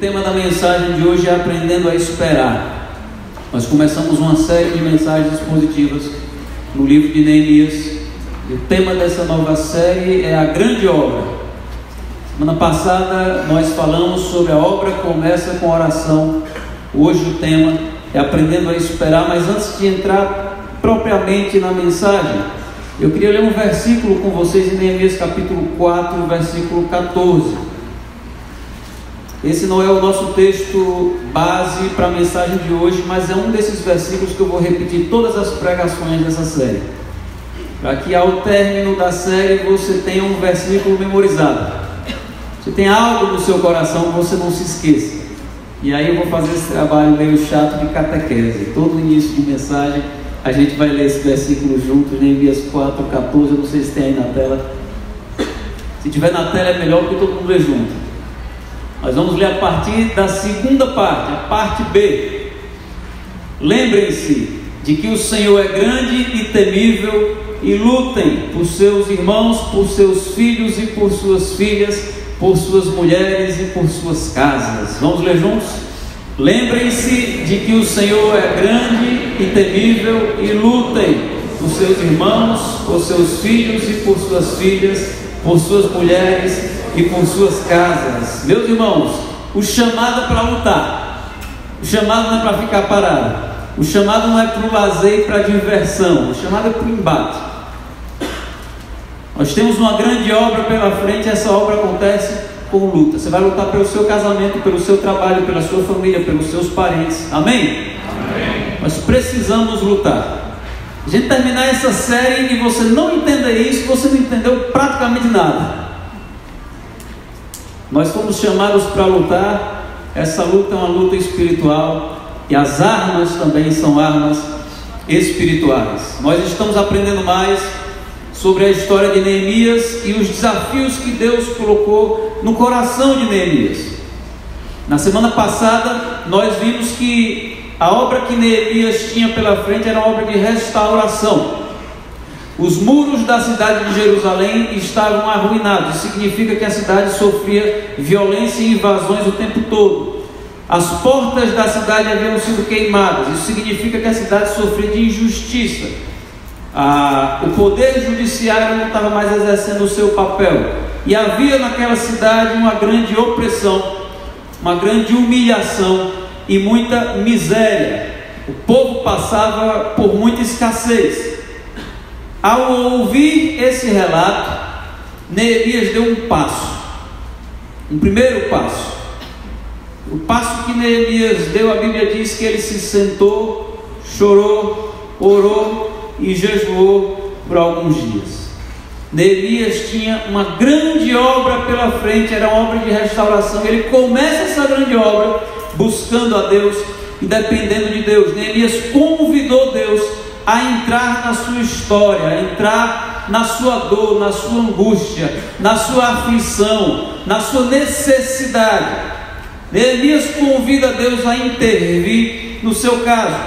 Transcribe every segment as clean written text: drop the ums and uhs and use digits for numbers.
tema da mensagem de hoje é aprendendo a esperar. Nós começamos uma série de mensagens expositivas no livro de Neemias, e o tema dessa nova série é a grande obra. Semana passada nós falamos sobre a obra que começa com oração. Hoje o tema é aprendendo a esperar, mas antes de entrar propriamente na mensagem, eu queria ler um versículo com vocês em Neemias capítulo 4, versículo 14. Esse não é o nosso texto base para a mensagem de hoje, mas é um desses versículos que eu vou repetir todas as pregações dessa série, para que ao término da série você tenha um versículo memorizado. Você tem algo no seu coração que você não se esqueça. E aí eu vou fazer esse trabalho meio chato de catequese. Todo início de mensagem a gente vai ler esse versículo juntos, Neemias 4, 14. Eu não sei se tem aí na tela. Se tiver na tela é melhor, porque todo mundo lê junto. Nós vamos ler a partir da segunda parte, a parte B. Lembrem-se de que o Senhor é grande e temível, e lutem por seus irmãos, por seus filhos e por suas filhas, por suas mulheres e por suas casas. Vamos ler juntos? Lembrem-se de que o Senhor é grande e temível, e lutem por seus irmãos, por seus filhos e por suas filhas, por suas mulheres e por suas casas. Meus irmãos, o chamado é para lutar. O chamado não é para ficar parado. O chamado não é para o lazer e para a diversão. O chamado é para o embate. Nós temos uma grande obra pela frente. Essa obra acontece com luta. Você vai lutar pelo seu casamento, pelo seu trabalho, pela sua família, pelos seus parentes. Amém? Amém. Nós precisamos lutar. A gente terminar essa série e você não entender isso, você não entendeu praticamente nada. Nós fomos chamados para lutar. Essa luta é uma luta espiritual, e as armas também são armas espirituais. Nós estamos aprendendo mais sobre a história de Neemias e os desafios que Deus colocou no coração de Neemias. Na semana passada nós vimos que a obra que Neemias tinha pela frente era uma obra de restauração. Os muros da cidade de Jerusalém estavam arruinados. Isso significa que a cidade sofria violência e invasões o tempo todo. As portas da cidade haviam sido queimadas. Isso significa que a cidade sofria de injustiça. O poder judiciário não estava mais exercendo o seu papel. E havia naquela cidade uma grande opressão, uma grande humilhação e muita miséria. O povo passava por muita escassez. Ao ouvir esse relato, Neemias deu um passo, um primeiro passo. O passo que Neemias deu, a Bíblia diz que ele se sentou, chorou, orou e jejuou por alguns dias. Neemias tinha uma grande obra pela frente, era uma obra de restauração. Ele começa essa grande obra buscando a Deus e dependendo de Deus. Neemias convidou Deus a entrar na sua história, a entrar na sua dor, na sua angústia, na sua aflição, na sua necessidade. Neemias convida Deus a intervir no seu caso.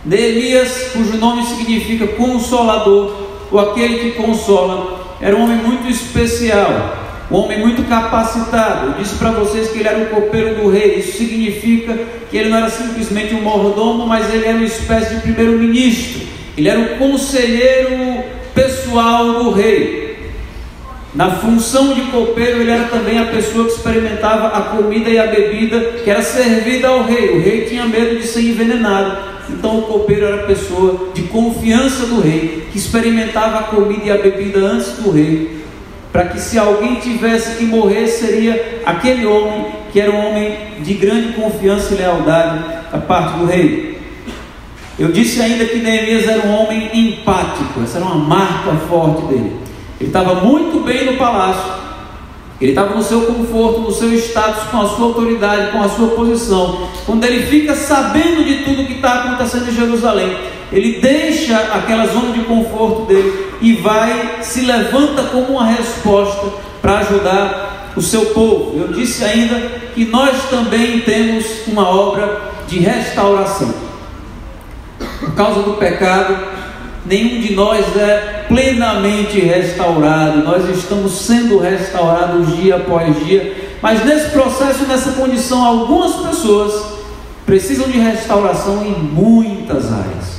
Neemias, cujo nome significa consolador, ou aquele que consola, era um homem muito especial, um homem muito capacitado. Eu disse para vocês que ele era o copeiro do rei. Isso significa que ele não era simplesmente um mordomo, mas ele era uma espécie de primeiro-ministro. Ele era o conselheiro pessoal do rei. Na função de copeiro, ele era também a pessoa que experimentava a comida e a bebida que era servida ao rei. O rei tinha medo de ser envenenado, então o copeiro era a pessoa de confiança do rei, que experimentava a comida e a bebida antes do rei, para que se alguém tivesse que morrer, seria aquele homem que era um homem de grande confiança e lealdade da parte do rei. Eu disse ainda que Neemias era um homem empático. Essa era uma marca forte dele. Ele estava muito bem no palácio, ele estava no seu conforto, no seu status, com a sua autoridade, com a sua posição. Quando ele fica sabendo de tudo que está acontecendo em Jerusalém, ele deixa aquela zona de conforto dele e se levanta como uma resposta para ajudar o seu povo. Eu disse ainda que nós também temos uma obra de restauração. Por causa do pecado, nenhum de nós é plenamente restaurado. Nós estamos sendo restaurados dia após dia, Mas nesse processo, nessa condição, algumas pessoas precisam de restauração em muitas áreas.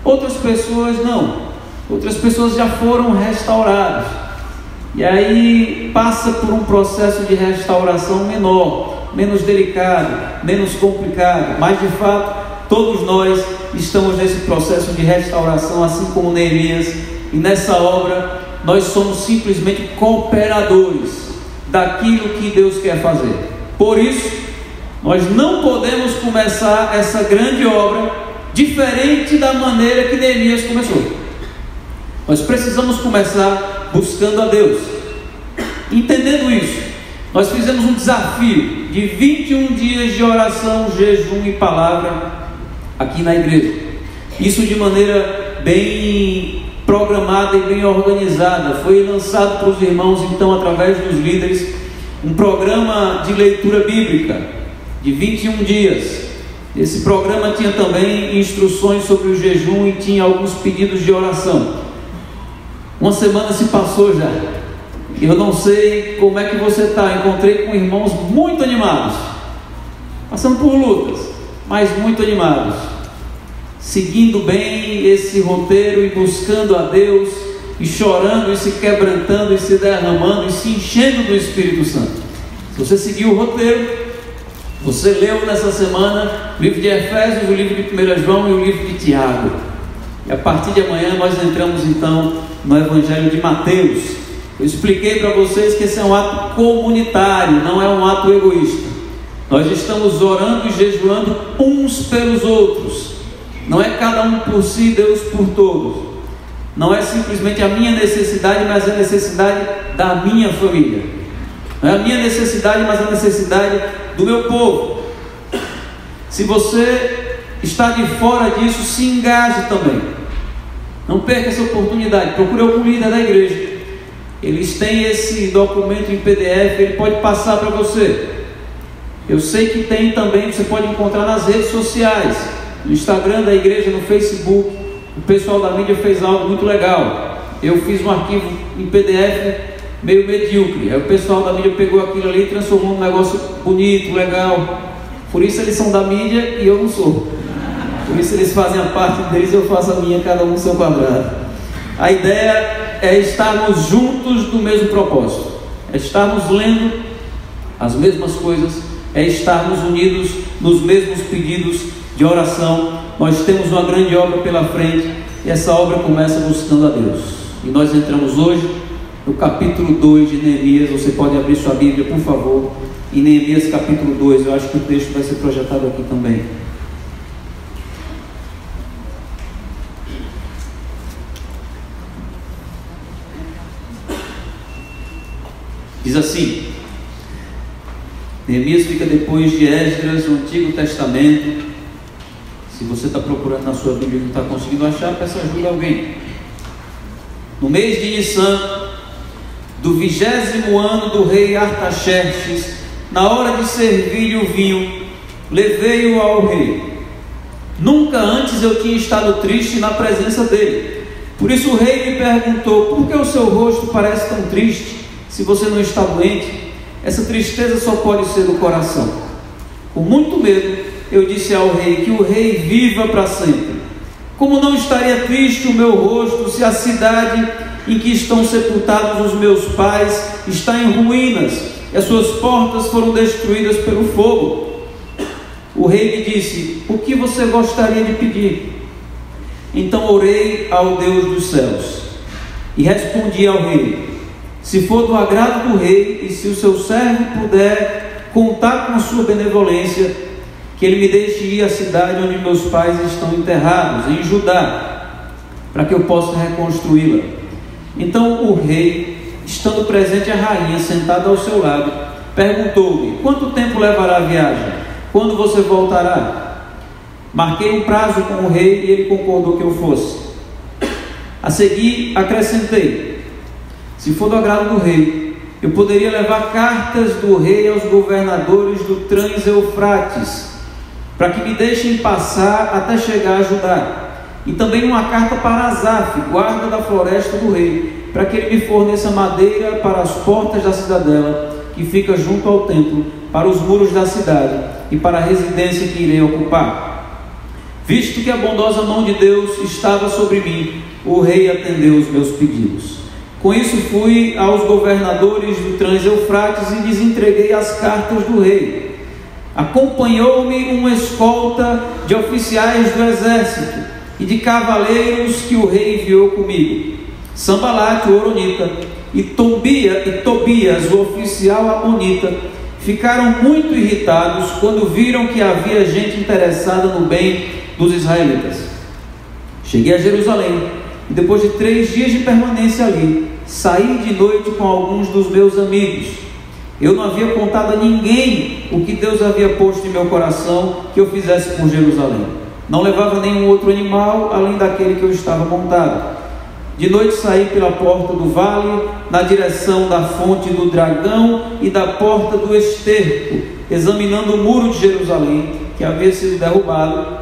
Outras pessoas não. Outras pessoas já foram restauradas. E aí passa por um processo de restauração menor, menos delicado, menos complicado. Mas de fato, todos nós estamos nesse processo de restauração, assim como Neemias. E nessa obra, nós somos simplesmente cooperadores daquilo que Deus quer fazer. Por isso, nós não podemos começar essa grande obra diferente da maneira que Neemias começou. Nós precisamos começar buscando a Deus. Entendendo isso, nós fizemos um desafio de 21 dias de oração, jejum e palavra aqui na igreja. Isso de maneira bem programada e bem organizada. Foi lançado para os irmãos, então, através dos líderes, um programa de leitura bíblica de 21 dias. Esse programa tinha também instruções sobre o jejum e tinha alguns pedidos de oração. Uma semana se passou já. Eu não sei como é que você está. Encontrei com irmãos muito animados, passando por lutas, mas muito animados, seguindo bem esse roteiro e buscando a Deus, e chorando, e se quebrantando, e se derramando, e se enchendo do Espírito Santo. Se você seguiu o roteiro, você leu nessa semana o livro de Efésios, o livro de 1 João e o livro de Tiago. E a partir de amanhã nós entramos então no Evangelho de Mateus. Eu expliquei para vocês que esse é um ato comunitário, não é um ato egoísta. Nós estamos orando e jejuando uns pelos outros. Não é cada um por si, Deus por todos. Não é simplesmente a minha necessidade, mas a necessidade da minha família. Não é a minha necessidade, mas a necessidade do meu povo. Se você está de fora disso, se engaje também. Não perca essa oportunidade. Procure algum líder da igreja. Eles têm esse documento em PDF, ele pode passar para você. Eu sei que tem também, você pode encontrar nas redes sociais, no Instagram da igreja, no Facebook. O pessoal da mídia fez algo muito legal. Eu fiz um arquivo em PDF meio medíocre. Aí o pessoal da mídia pegou aquilo ali e transformou num negócio bonito, legal. Por isso eles são da mídia e eu não sou. Por isso eles fazem a parte deles e eu faço a minha, cada um no seu quadrado. A ideia é estarmos juntos no mesmo propósito, é estarmos lendo as mesmas coisas, é estarmos unidos nos mesmos pedidos de oração. Nós temos uma grande obra pela frente e essa obra começa buscando a Deus. E nós entramos hoje no capítulo 2 de Neemias. Você pode abrir sua Bíblia, por favor, em Neemias capítulo 2. Eu acho que o texto vai ser projetado aqui também. Diz assim: Neemias fica depois de Esdras, no Antigo Testamento. Se você está procurando na sua Bíblia e não está conseguindo achar, peça ajuda a alguém. No mês de Nissan, do 20º ano do rei Artaxerxes, na hora de servir-lhe o vinho, levei-o ao rei. Nunca antes eu tinha estado triste na presença dele. Por isso o rei me perguntou: por que o seu rosto parece tão triste? Se você não está doente, essa tristeza só pode ser do coração. Com muito medo, eu disse ao rei: que o rei viva para sempre. Como não estaria triste o meu rosto se a cidade em que estão sepultados os meus pais está em ruínas e as suas portas foram destruídas pelo fogo? O rei me disse: o que você gostaria de pedir? Então orei ao Deus dos céus e respondi ao rei: se for do agrado do rei e se o seu servo puder contar com a sua benevolência, que ele me deixe ir à cidade onde meus pais estão enterrados, em Judá, para que eu possa reconstruí-la. Então o rei, estando presente a rainha sentada ao seu lado, perguntou-me: quanto tempo levará a viagem? Quando você voltará? Marquei um prazo com o rei e ele concordou que eu fosse. A seguir acrescentei: se for do agrado do rei, eu poderia levar cartas do rei aos governadores do Trans-Eufrates, para que me deixem passar até chegar a Judá, e também uma carta para Asaf, guarda da floresta do rei, para que ele me forneça madeira para as portas da cidadela, que fica junto ao templo, para os muros da cidade e para a residência que irei ocupar. Visto que a bondosa mão de Deus estava sobre mim, o rei atendeu os meus pedidos. Com isso fui aos governadores do Trans-Eufrates e lhes entreguei as cartas do rei. Acompanhou-me uma escolta de oficiais do exército e de cavaleiros que o rei enviou comigo. Sanbalate, o horonita, e Tobias, o oficial amonita, ficaram muito irritados quando viram que havia gente interessada no bem dos israelitas. Cheguei a Jerusalém e depois de 3 dias de permanência ali, saí de noite com alguns dos meus amigos. Eu não havia contado a ninguém o que Deus havia posto em meu coração que eu fizesse por Jerusalém. Não levava nenhum outro animal além daquele que eu estava montado. De noite saí pela porta do vale, na direção da fonte do dragão e da porta do esterco, examinando o muro de Jerusalém, que havia sido derrubado,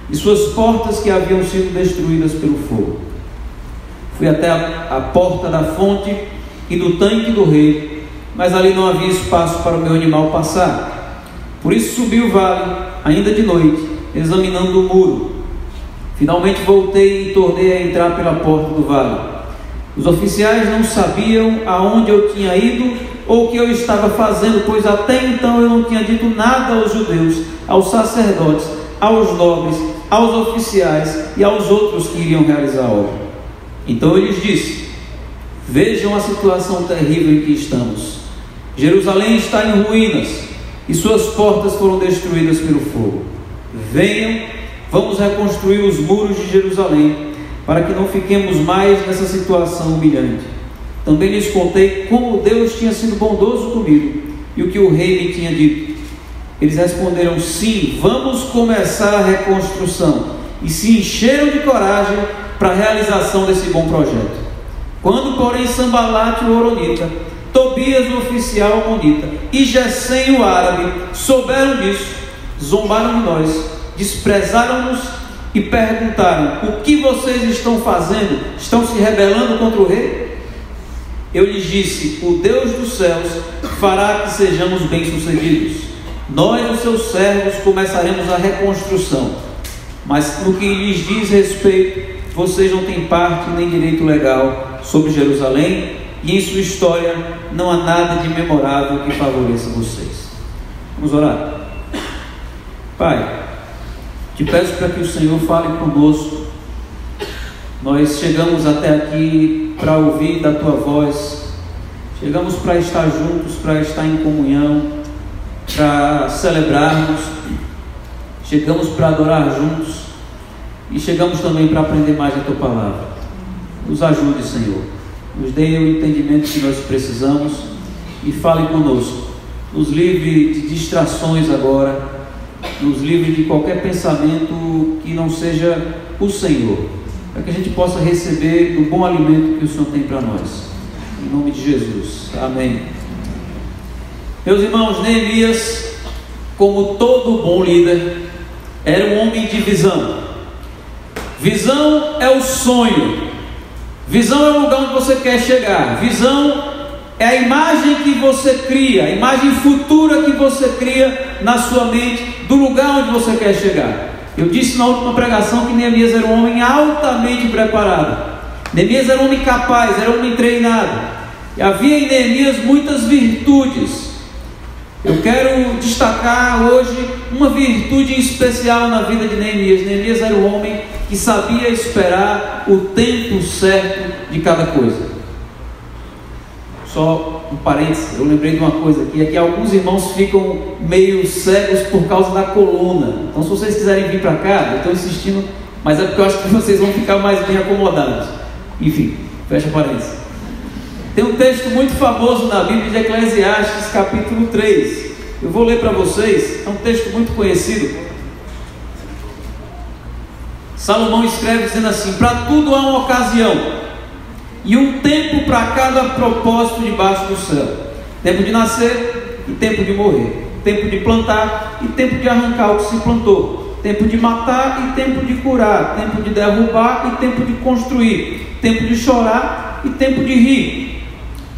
e suas portas que haviam sido destruídas pelo fogo. Fui até a porta da fonte e do tanque do rei, mas ali não havia espaço para o meu animal passar. Por isso subi o vale, ainda de noite, examinando o muro. Finalmente voltei e tornei a entrar pela porta do vale. Os oficiais não sabiam aonde eu tinha ido ou o que eu estava fazendo, pois até então eu não tinha dito nada aos judeus, aos sacerdotes, aos nobres, aos oficiais e aos outros que iriam realizar a obra. Então eu lhes disse: vejam a situação terrível em que estamos. Jerusalém está em ruínas e suas portas foram destruídas pelo fogo. Venham, vamos reconstruir os muros de Jerusalém, para que não fiquemos mais nessa situação humilhante. Também lhes contei como Deus tinha sido bondoso comigo e o que o rei me tinha dito. Eles responderam: sim, vamos começar a reconstrução, e se encheram de coragem para a realização desse bom projeto. Quando, porém, Sanbalate, o horonita, Tobias, o oficial amonita, e Gesem, o árabe, souberam disso, zombaram de nós, desprezaram-nos e perguntaram: o que vocês estão fazendo? Estão se rebelando contra o rei? Eu lhes disse: o Deus dos céus fará que sejamos bem-sucedidos. Nós, os seus servos, começaremos a reconstrução, mas no que lhes diz respeito, vocês não têm parte nem direito legal sobre Jerusalém, e em sua história não há nada de memorável que favoreça vocês. Vamos orar. Pai, te peço para que o Senhor fale conosco. Nós chegamos até aqui para ouvir da Tua voz, chegamos para estar juntos, para estar em comunhão, para celebrarmos, chegamos para adorar juntos e chegamos também para aprender mais a Tua palavra. Nos ajude, Senhor, nos dê o entendimento que nós precisamos e fale conosco. Nos livre de distrações agora, nos livre de qualquer pensamento que não seja o Senhor, para que a gente possa receber do bom alimento que o Senhor tem para nós, em nome de Jesus, amém. Meus irmãos, Neemias, como todo bom líder, era um homem de visão. Visão é o sonho, visão é o lugar onde você quer chegar, visão é a imagem que você cria, a imagem futura que você cria na sua mente do lugar onde você quer chegar. Eu disse na última pregação que Neemias era um homem altamente preparado. Neemias era um homem capaz, era um homem treinado. E havia em Neemias muitas virtudes. Eu quero destacar hoje uma virtude em especial na vida de Neemias. Neemias era um homem que sabia esperar o tempo certo de cada coisa. Só um parênteses, eu lembrei de uma coisa aqui, é que alguns irmãos ficam meio cegos por causa da coluna. Então, se vocês quiserem vir para cá, eu estou insistindo, mas é porque eu acho que vocês vão ficar mais bem acomodados. Enfim, fecha parênteses. Tem um texto muito famoso na Bíblia de Eclesiastes, capítulo 3. Eu vou ler para vocês, é um texto muito conhecido. Salomão escreve dizendo assim: para tudo há uma ocasião e um tempo para cada propósito debaixo do céu. Tempo de nascer e tempo de morrer. Tempo de plantar e tempo de arrancar o que se plantou. Tempo de matar e tempo de curar. Tempo de derrubar e tempo de construir. Tempo de chorar e tempo de rir.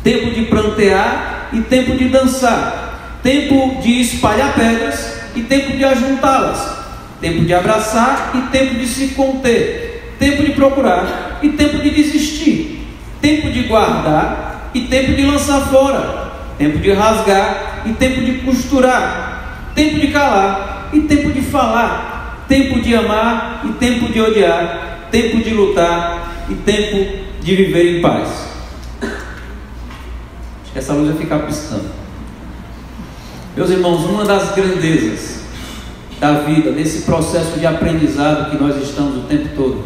Tempo de plantear e tempo de dançar, tempo de espalhar pedras e tempo de ajuntá-las, tempo de abraçar e tempo de se conter, tempo de procurar e tempo de desistir, tempo de guardar e tempo de lançar fora, tempo de rasgar e tempo de costurar, tempo de calar e tempo de falar, tempo de amar e tempo de odiar, tempo de lutar e tempo de viver em paz. Acho que essa luz vai ficar piscando. Meus irmãos, uma das grandezas da vida, nesse processo de aprendizado que nós estamos o tempo todo,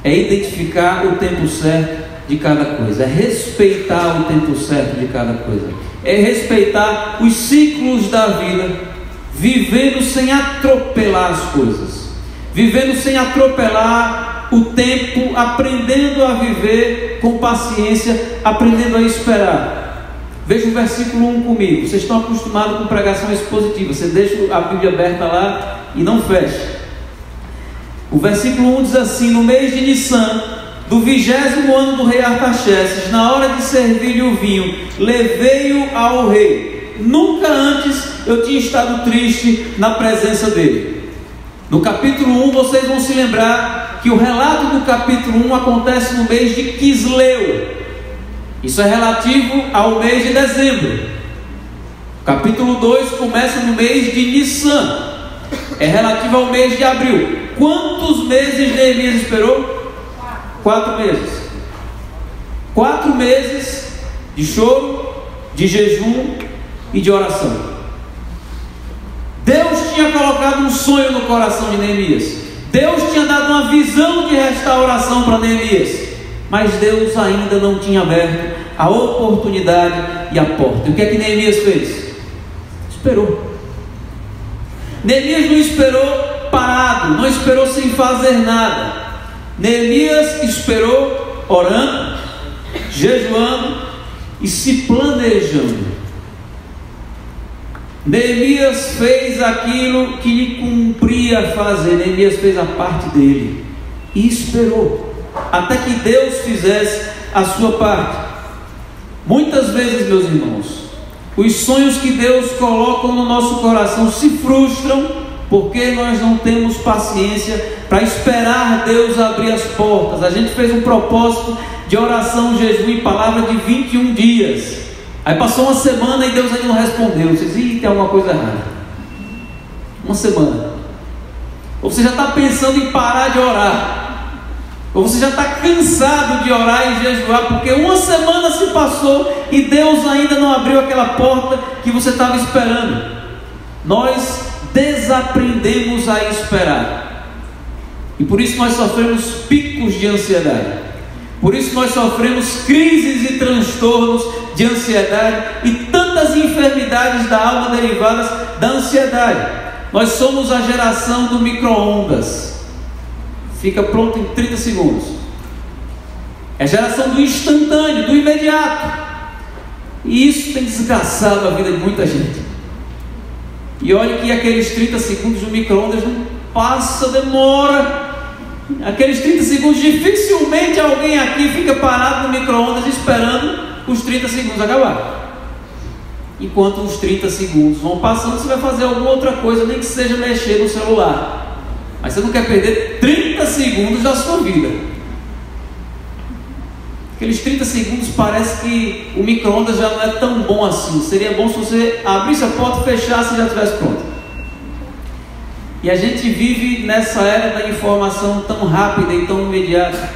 é identificar o tempo certo de cada coisa, é respeitar o tempo certo de cada coisa, é respeitar os ciclos da vida, vivendo sem atropelar as coisas, vivendo sem atropelar o tempo, aprendendo a viver com paciência, aprendendo a esperar. Veja o versículo 1 comigo. Vocês estão acostumados com pregação expositiva, você deixa a Bíblia aberta lá e não fecha. O versículo 1 diz assim: no mês de Nissan, do 20º ano do rei Artaxerxes, na hora de servir-lhe o vinho, levei-o ao rei. Nunca antes eu tinha estado triste na presença dele. No capítulo 1 vocês vão se lembrar que o relato do capítulo 1 acontece no mês de Quisleu. Isso é relativo ao mês de dezembro. Capítulo 2 começa no mês de Nissan, é relativo ao mês de abril. Quantos meses Neemias esperou? 4 meses. 4 meses de choro, de jejum e de oração. Deus tinha colocado um sonho no coração de Neemias. Deus tinha dado uma visão de restauração para Neemias, mas Deus ainda não tinha aberto a oportunidade e a porta. E o que é que Neemias fez? Esperou. Neemias não esperou parado, não esperou sem fazer nada. Neemias esperou orando, jejuando e se planejando. Neemias fez aquilo que lhe cumpria fazer. Neemias fez a parte dele e esperou até que Deus fizesse a sua parte. Muitas vezes, meus irmãos, os sonhos que Deus coloca no nosso coração se frustram porque nós não temos paciência para esperar Deus abrir as portas. A gente fez um propósito de oração, jejum e palavra de 21 dias. Aí passou uma semana e Deus ainda não respondeu. Vocês dizem, tem alguma coisa errada. Uma semana. Ou você já está pensando em parar de orar, ou você já está cansado de orar e jejuar, porque uma semana se passou e Deus ainda não abriu aquela porta que você estava esperando. Nós desaprendemos a esperar, e por isso nós sofremos picos de ansiedade, por isso nós sofremos crises e transtornos de ansiedade e tantas enfermidades da alma derivadas da ansiedade. Nós somos a geração do micro-ondas. Fica pronto em 30 segundos. É a geração do instantâneo, do imediato. E isso tem desgraçado a vida de muita gente. E olha que aqueles 30 segundos do micro-ondas não passa, demora. Aqueles 30 segundos, dificilmente alguém aqui fica parado no micro-ondas esperando os 30 segundos acabar. Enquanto os 30 segundos vão passando, você vai fazer alguma outra coisa, nem que seja mexer no celular. Mas você não quer perder 30 segundos da sua vida. Aqueles 30 segundos parece que o micro-ondas já não é tão bom assim. Seria bom se você abrisse a porta, fechasse e já estivesse pronto. E a gente vive nessa era da informação tão rápida e tão imediata,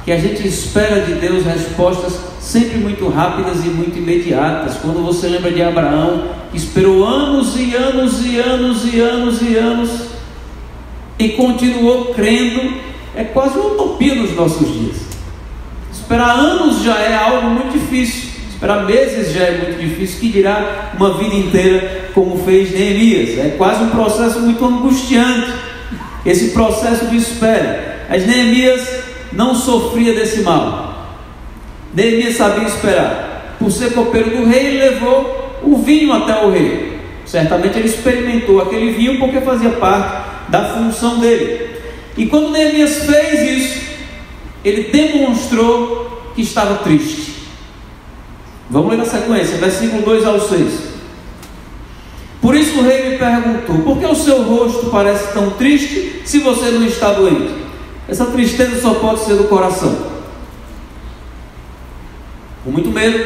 que a gente espera de Deus respostas sempre muito rápidas e muito imediatas. Quando você lembra de Abraão, que esperou anos e anos e anos e anos e anos e continuou crendo, é quase uma utopia nos nossos dias. Esperar anos já é algo muito difícil, esperar meses já é muito difícil, que dirá uma vida inteira, como fez Neemias. É quase um processo muito angustiante, esse processo de espera. Mas Neemias não sofria desse mal. Neemias sabia esperar. Por ser copeiro do rei, ele levou o vinho até o rei. Certamente ele experimentou aquele vinho porque fazia parte da função dele. E quando Neemias fez isso, ele demonstrou que estava triste. Vamos ler na sequência, versículo 2 ao 6. Por isso o rei me perguntou: por que o seu rosto parece tão triste se você não está doente? Essa tristeza só pode ser do coração. Com muito medo,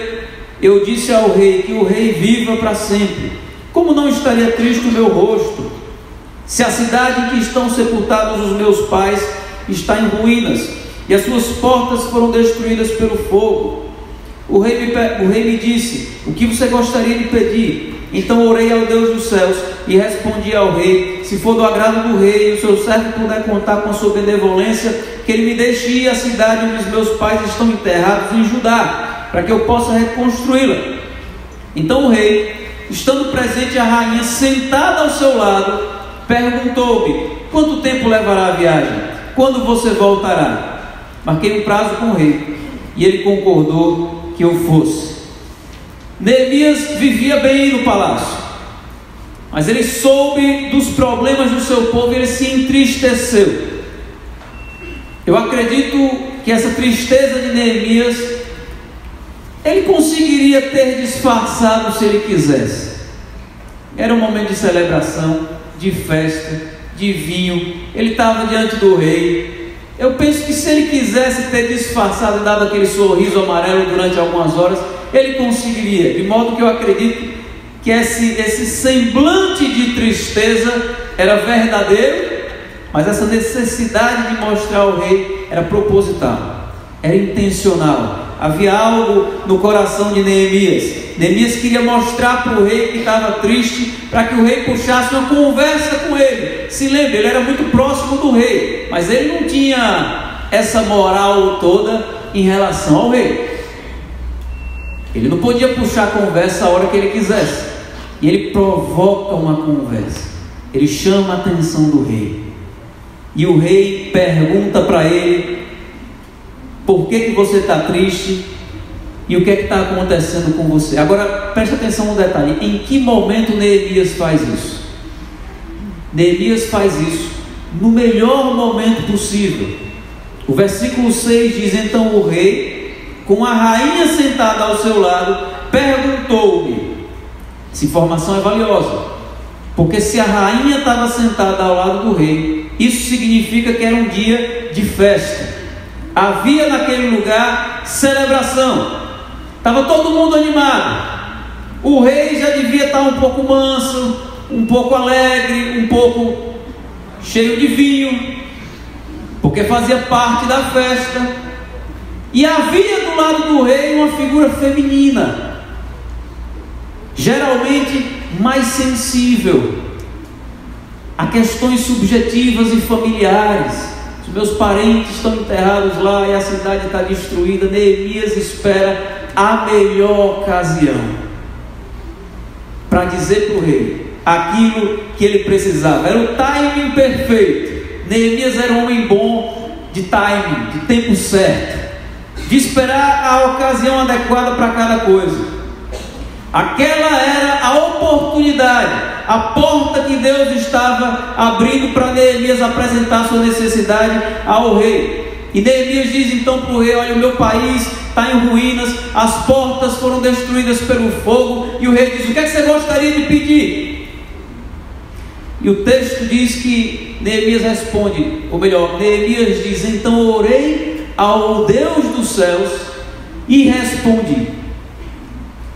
eu disse ao rei: que o rei viva para sempre. Como não estaria triste o meu rosto, se a cidade em que estão sepultados os meus pais está em ruínas, e as suas portas foram destruídas pelo fogo? O rei me disse: o que você gostaria de pedir? Então orei ao Deus dos céus e respondi ao rei: se for do agrado do rei e o seu servo puder contar com a sua benevolência, que ele me deixe ir à cidade onde os meus pais estão enterrados em Judá, para que eu possa reconstruí-la. Então o rei, estando presente a rainha sentada ao seu lado, perguntou-me: quanto tempo levará a viagem? Quando você voltará? Marquei um prazo com o rei e ele concordou que eu fosse. Neemias vivia bem no palácio, mas ele soube dos problemas do seu povo e ele se entristeceu. Eu acredito que essa tristeza de Neemias ele conseguiria ter disfarçado se ele quisesse. Era um momento de celebração, de festa, de vinho. Ele estava diante do rei. Eu penso que se ele quisesse ter disfarçado e dado aquele sorriso amarelo durante algumas horas, ele conseguiria. De modo que eu acredito que esse semblante de tristeza era verdadeiro, mas essa necessidade de mostrar ao rei era proposital, era intencional. Havia algo no coração de Neemias. Neemias queria mostrar para o rei que estava triste, para que o rei puxasse uma conversa com ele. Se lembra, ele era muito próximo do rei, mas ele não tinha essa moral toda em relação ao rei. Ele não podia puxar a conversa a hora que ele quisesse. E ele provoca uma conversa. Ele chama a atenção do rei. E o rei pergunta para ele: por que você está triste? E o que é que está acontecendo com você? Agora preste atenção no detalhe. Em que momento Neemias faz isso? Neemias faz isso no melhor momento possível. O versículo 6 diz: então o rei, com a rainha sentada ao seu lado, perguntou-me. Essa informação é valiosa, porque se a rainha estava sentada ao lado do rei, isso significa que era um dia de festa. Havia naquele lugar celebração. Estava todo mundo animado. O rei já devia estar um pouco manso, um pouco alegre, um pouco cheio de vinho, porque fazia parte da festa. E havia do lado do rei uma figura feminina, geralmente mais sensível a questões subjetivas e familiares. Os meus parentes estão enterrados lá e a cidade está destruída. Neemias espera a melhor ocasião para dizer para o rei aquilo que ele precisava. Era o timing perfeito. Neemias era um homem bom de timing, de tempo certo, de esperar a ocasião adequada para cada coisa. Aquela era a oportunidade, a porta que Deus estava abrindo para Neemias apresentar sua necessidade ao rei. E Neemias diz então para o rei: olha, o meu país está em ruínas, as portas foram destruídas pelo fogo. E o rei diz: o que é que você gostaria de pedir? E o texto diz que Neemias responde, ou melhor, Neemias diz: então orei ao Deus dos céus e respondi.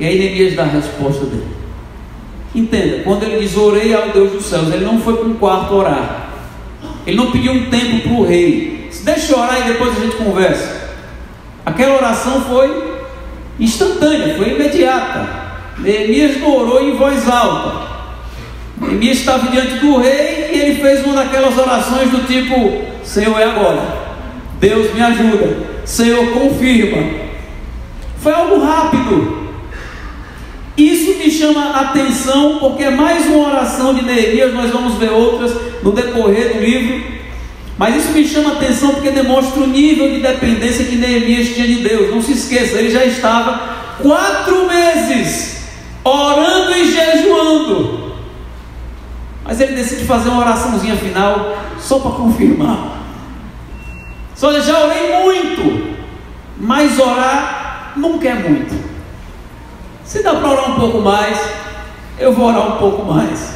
E aí Neemias dá a resposta dele. Entenda, quando ele diz orei ao Deus dos céus, ele não foi para um quarto orar. Ele não pediu um tempo para o rei: deixa eu orar e depois a gente conversa. Aquela oração foi instantânea, foi imediata. Neemias não orou em voz alta. Neemias estava diante do rei e ele fez uma daquelas orações do tipo: Senhor, é agora, Deus me ajuda, Senhor, confirma. Foi algo rápido. Isso me chama a atenção, porque é mais uma oração de Neemias. Nós vamos ver outras no decorrer do livro, mas isso me chama a atenção porque demonstra o nível de dependência que Neemias tinha de Deus. Não se esqueça, ele já estava 4 meses orando e jejuando, mas ele decide fazer uma oraçãozinha final só para confirmar. Só já orei muito, mas orar nunca é muito. Se dá para orar um pouco mais, eu vou orar um pouco mais.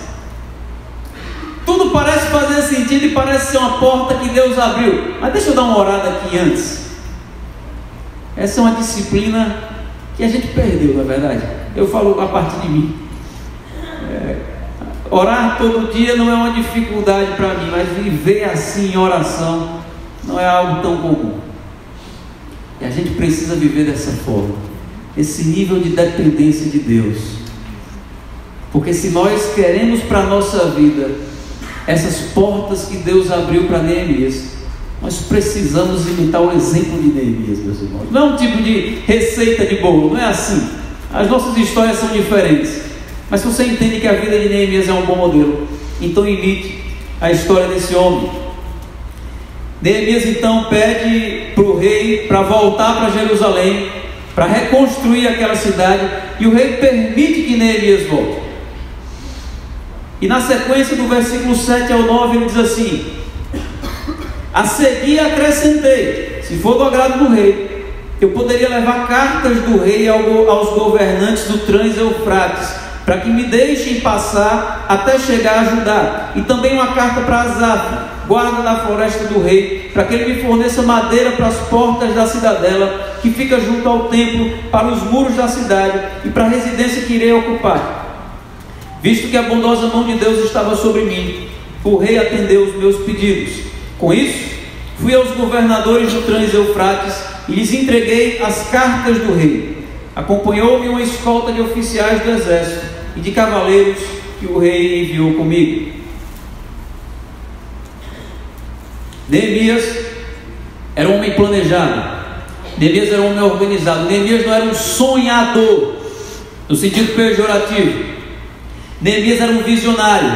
Tudo parece fazer sentido e parece ser uma porta que Deus abriu. Mas deixa eu dar uma orada aqui antes. Essa é uma disciplina que a gente perdeu, na verdade. Eu falo a partir de mim. Orar todo dia não é uma dificuldade para mim, mas viver assim em oração não é algo tão comum. E a gente precisa viver dessa forma, esse nível de dependência de Deus. Porque se nós queremos para a nossa vida essas portas que Deus abriu para Neemias, nós precisamos imitar o exemplo de Neemias, meus irmãos. Não é um tipo de receita de bolo, não é assim. As nossas histórias são diferentes. Mas se você entende que a vida de Neemias é um bom modelo, então imite a história desse homem. Neemias então pede para o rei para voltar para Jerusalém, para reconstruir aquela cidade, e o rei permite que Neemias volte. E na sequência do versículo 7 ao 9 ele diz assim: a seguir acrescentei, se for do agrado do rei, eu poderia levar cartas do rei aos governantes do Trans-Eufrates, para que me deixem passar até chegar a Judá, e também uma carta para Asaf, guarda da floresta do rei, para que ele me forneça madeira para as portas da cidadela, que fica junto ao templo, para os muros da cidade, e para a residência que irei ocupar. Visto que a bondosa mão de Deus estava sobre mim, o rei atendeu os meus pedidos. Com isso, fui aos governadores do Trans-Eufrates e lhes entreguei as cartas do rei. Acompanhou-me uma escolta de oficiais do exército e de cavaleiros que o rei enviou comigo. Neemias era um homem planejado. Neemias era um homem organizado. Neemias não era um sonhador, no sentido pejorativo. Neemias era um visionário.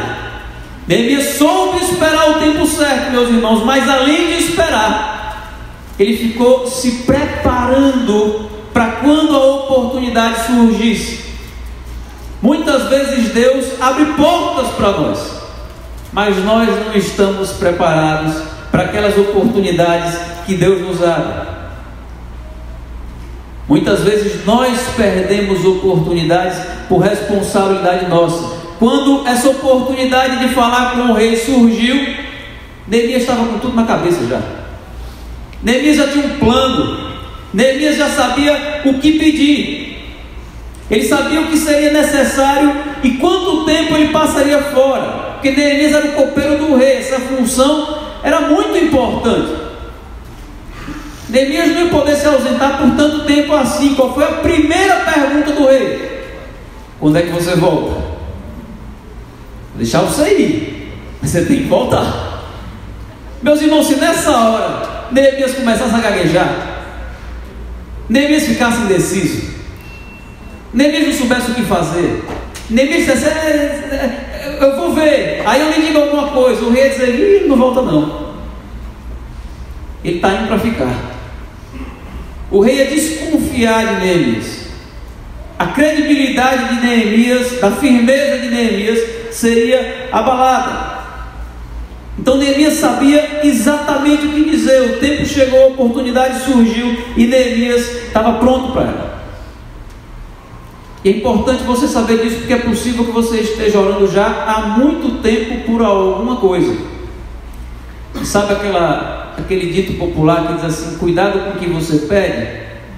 Neemias soube esperar o tempo certo, meus irmãos, mas além de esperar, ele ficou se preparando para quando a oportunidade surgisse. Muitas vezes Deus abre portas para nós, mas nós não estamos preparados para aquelas oportunidades que Deus nos abre. Muitas vezes nós perdemos oportunidades por responsabilidade nossa. Quando essa oportunidade de falar com o rei surgiu, Neemias estava com tudo na cabeça já. Neemias já tinha um plano. Neemias já sabia o que pedir. Ele sabia o que seria necessário e quanto tempo ele passaria fora, porque Neemias era o copeiro do rei. Essa função era muito importante. Neemias não ia poder se ausentar por tanto tempo assim. Qual foi a primeira pergunta do rei? Quando é que você volta? Vou deixar você ir, mas você tem que voltar. Meus irmãos, se nessa hora Neemias começasse a gaguejar, Neemias ficasse indeciso, Neemias não soubesse o que fazer, Neemias dissesse, eu vou ver, aí eu lhe digo alguma coisa, o rei ia dizer, não volta não. Ele está indo para ficar. O rei ia desconfiar de Neemias. A credibilidade de Neemias, da firmeza de Neemias, seria abalada. Então Neemias sabia exatamente o que dizer. O tempo chegou, a oportunidade surgiu e Neemias estava pronto para ela. E é importante você saber disso, porque é possível que você esteja orando já há muito tempo por alguma coisa. E sabe aquele dito popular que diz assim: cuidado com o que você pede,